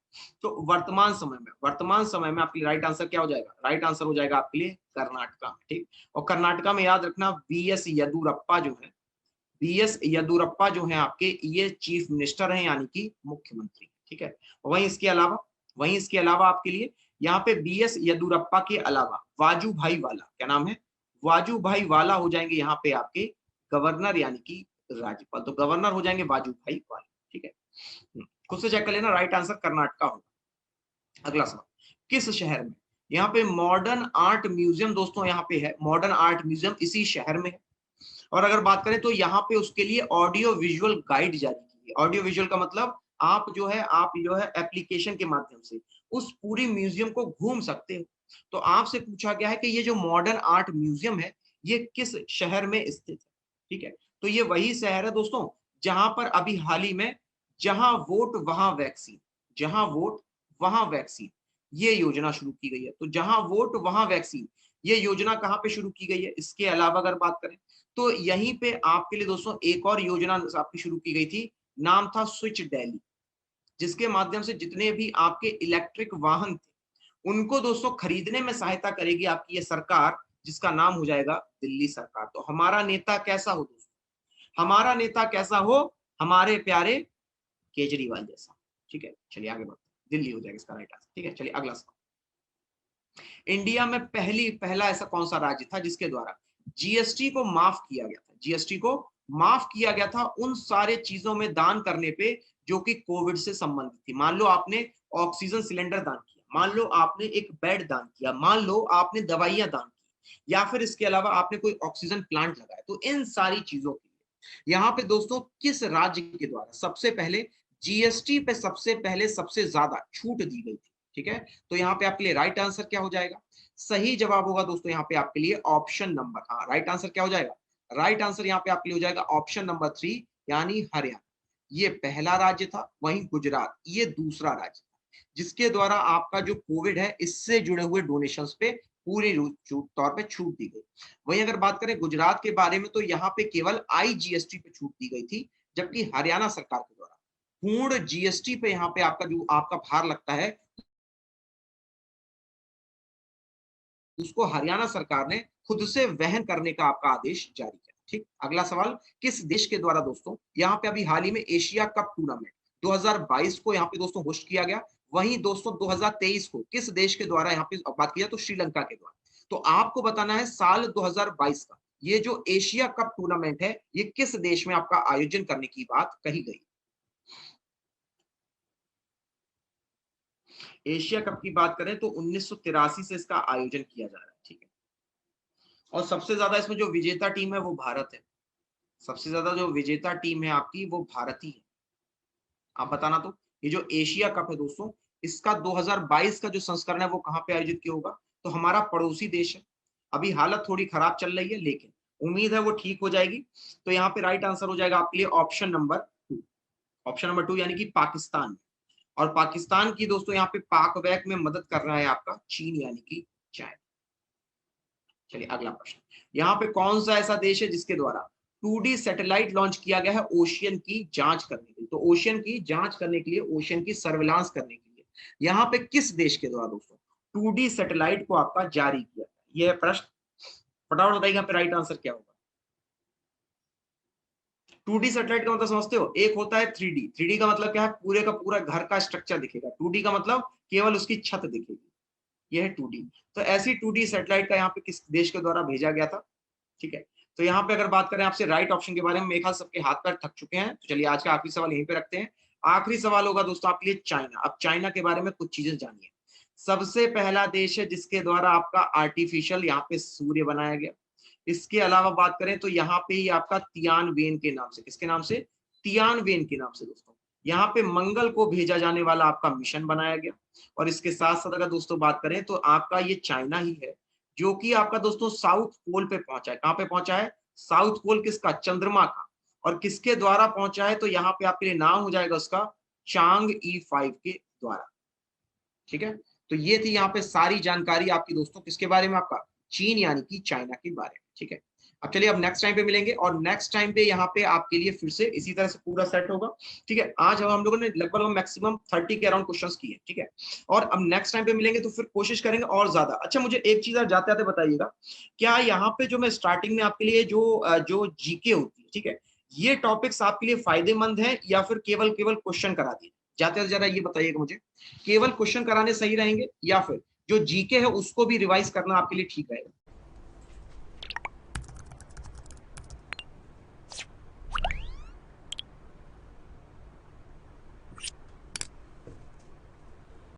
तो वर्तमान समय में आपके लिए राइट आंसर क्या हो जाएगा? राइट आंसर हो जाएगा आपके लिए कर्नाटका, ठीक। और कर्नाटका में याद रखना बीएस येदुरप्पा जो है, बीएस येदुरप्पा जो है आपके, ये चीफ मिनिस्टर हैं यानी कि मुख्यमंत्री, ठीक है। वहीं इसके अलावा आपके लिए यहाँ पे बीएस येदुरप्पा के अलावा वाजू भाई वाला, क्या नाम है? वाजू भाई वाला हो जाएंगे यहाँ पे आपके गवर्नर यानी कि राज्यपाल। तो गवर्नर हो जाएंगे वाजू भाई वाला, ठीक है। खुद से चेक कर लेना, राइट आंसर कर्नाटका होगा। अगला सवाल, किस शहर में यहाँ पे मॉडर्न आर्ट म्यूजियम दोस्तों यहाँ पे है? मॉडर्न आर्ट म्यूजियम इसी शहर में है। और अगर बात करें तो यहाँ पे उसके लिए ऑडियो विजुअल गाइड जारी की है। ऑडियो विजुअल का मतलब आप जो है एप्लीकेशन के माध्यम से उस पूरी म्यूजियम को घूम सकते हो। तो आपसे पूछा गया है कि ये जो मॉडर्न आर्ट म्यूजियम है ये किस शहर में स्थित है, ठीक है। तो ये वही शहर है दोस्तों जहां पर अभी हाल ही में जहां वोट वहां वैक्सीन, जहां वोट वहां वैक्सीन, ये योजना शुरू की गई है। तो जहां वोट वहां वैक्सीन, ये योजना कहां पे शुरू की गई है? इसके अलावा अगर बात करें तो यहीं पे आपके लिए दोस्तों एक और योजना आपकी शुरू की गई थी, नाम था स्विच दिल्ली, जिसके माध्यम से जितने भी आपके इलेक्ट्रिक वाहन थे उनको दोस्तों खरीदने में सहायता करेगी आपकी ये सरकार, जिसका नाम हो जाएगा दिल्ली सरकार। तो हमारा नेता कैसा हो दोस्तों? हमारा नेता कैसा हो? हमारे प्यारे केजरीवाल जैसा, ठीक है। चलिए आगे बढ़ते हैं, दिल्ली हो जाएगा इसका राइट आंसर, ठीक है। चलिए अगला सवाल, इंडिया में पहला ऐसा कौन सा राज्य था जिसके द्वारा जीएसटी को माफ किया गया था? जीएसटी को माफ किया गया था उन सारे चीजों में दान करने पे जो कि कोविड से संबंधित थी। मान लो आपने ऑक्सीजन सिलेंडर दान किया, मान लो आपने एक बेड दान किया, मान लो आपने दवाइयां दान की, या फिर इसके अलावा आपने कोई ऑक्सीजन प्लांट लगाया, तो इन सारी चीजों के लिए यहाँ पे दोस्तों किस राज्य के द्वारा सबसे पहले जीएसटी पे सबसे पहले सबसे ज्यादा छूट दी गई थी, ठीक है। तो यहाँ पे आपके लिए राइट आंसर क्या हो जाएगा? सही जवाब होगा दोस्तों यहाँ पे आपके लिए ऑप्शन नंबर, हाँ राइट आंसर क्या हो जाएगा? राइट आंसर यहाँ पे आपके लिए हो जाएगा ऑप्शन नंबर 3 यानी हरियाणा। ये पहला राज्य था, वहीं गुजरात ये दूसरा राज्य था जिसके द्वारा आपका जो कोविड है इससे जुड़े हुए डोनेशंस पे पूरी तौर पे छूट दी गई। वहीं अगर बात करें गुजरात के बारे में तो यहाँ पे केवल आईजीएसटी पे छूट दी गई थी, जबकि हरियाणा सरकार के द्वारा पूर्ण जीएसटी पे यहाँ पे आपका जो आपका भार लगता है उसको हरियाणा सरकार ने खुद से वहन करने का आपका आदेश जारी किया, ठीक। अगला सवाल, किस देश के द्वारा दोस्तों यहाँ पे अभी हाल ही में एशिया कप टूर्नामेंट 2022 को यहाँ पे दोस्तों होस्ट किया गया? वहीं दोस्तों 2023 को किस देश के द्वारा यहाँ पे बात किया तो श्रीलंका के द्वारा। तो आपको बताना है साल 2022 का ये जो एशिया कप टूर्नामेंट है ये किस देश में आपका आयोजन करने की बात कही गई? एशिया कप की बात करें तो 1983 से इसका आयोजन किया जा रहा है, ठीक है। और सबसे ज्यादा इसमें जो विजेता टीम है वो भारत है। सबसे ज्यादा जो विजेता टीम है आपकी वो भारत ही है। आप बताना तो, ये जो एशिया कप है दोस्तों इसका 2022 का जो संस्करण है वो कहाँ पे आयोजित किया होगा? तो हमारा पड़ोसी देश है। अभी हालत थोड़ी खराब चल रही है लेकिन उम्मीद है वो ठीक हो जाएगी। तो यहाँ पे राइट आंसर हो जाएगा आपके लिए ऑप्शन नंबर 2, ऑप्शन नंबर 2 यानी कि पाकिस्तान। और पाकिस्तान की दोस्तों यहाँ पे पाक वैक में मदद कर रहा है आपका चीन यानी कि चाइना। चलिए अगला प्रश्न, यहाँ पे कौन सा ऐसा देश है जिसके द्वारा 2D सैटेलाइट लॉन्च किया गया है ओशियन की जांच करने के लिए? तो ओशियन की जांच करने के लिए, ओशियन की सर्विलांस करने के लिए यहाँ पे किस देश के द्वारा दोस्तों 2D सैटेलाइट को आपका जारी किया? यह प्रश्न फटाफट बताइए यहाँ पे राइट आंसर क्या होगा? 2D सैटेलाइट का मतलब समझते हो? एक होता है 3D, 3D का मतलब क्या है? पूरे का पूरा घर का स्ट्रक्चर दिखेगा। 2D का मतलब केवल उसकी छत दिखेगी, यह है 2D। तो ऐसी 2D सैटेलाइट का यहाँ पे किस देश के द्वारा भेजा गया था, ठीक है। तो यहाँ पे अगर बात करें आपसे राइट ऑप्शन के बारे में, मेरे ख्याल सबके हाथ पैर थक चुके हैं। तो चलिए आज का आखिरी सवाल यहीं पे रखते हैं। आखिरी सवाल होगा दोस्तों आपके लिए चाइना। अब चाइना के बारे में कुछ चीजें जानिए। सबसे पहला देश है जिसके द्वारा आपका आर्टिफिशियल यहाँ पे सूर्य बनाया गया। इसके अलावा बात करें तो यहाँ पे ही आपका तियानवेन के नाम से, किसके नाम से, तियानवेन के नाम से दोस्तों यहाँ पे मंगल को भेजा जाने वाला आपका मिशन बनाया गया। और इसके साथ साथ अगर दोस्तों बात करें तो आपका ये चाइना ही है जो कि आपका दोस्तों साउथ पोल पे पहुंचा है। कहां पे पहुंचा है, साउथ पोल किसका, चंद्रमा का। और किसके द्वारा पहुंचा है, तो यहाँ पे आपके लिए नाम हो जाएगा उसका चांग E5 के द्वारा। ठीक है, तो ये थी यहाँ पे सारी जानकारी आपकी दोस्तों किसके बारे में, आपका चीन यानी कि चाइना के बारे में। ठीक है, अब चलिए अब नेक्स्ट टाइम पे मिलेंगे और नेक्स्ट टाइम पे यहाँ पे आपके लिए फिर से इसी तरह से पूरा सेट होगा। ठीक है, आज हम लोगों ने लगभग मैक्सिमम 30 के अराउंड क्वेश्चंस किए। ठीक है, और अब नेक्स्ट टाइम पे मिलेंगे तो फिर कोशिश करेंगे और ज्यादा। अच्छा, मुझे एक चीज आप जाते जाते बताइएगा, क्या यहाँ पे जो मैं स्टार्टिंग में आपके लिए जो जीके होती है, ठीक है, ये टॉपिक्स आपके लिए फायदेमंद है या फिर केवल केवल क्वेश्चन करा दिए, जाते जरा ये बताइएगा मुझे, केवल क्वेश्चन कराने सही रहेंगे या फिर जो जीके है उसको भी रिवाइज करना आपके लिए ठीक रहेगा।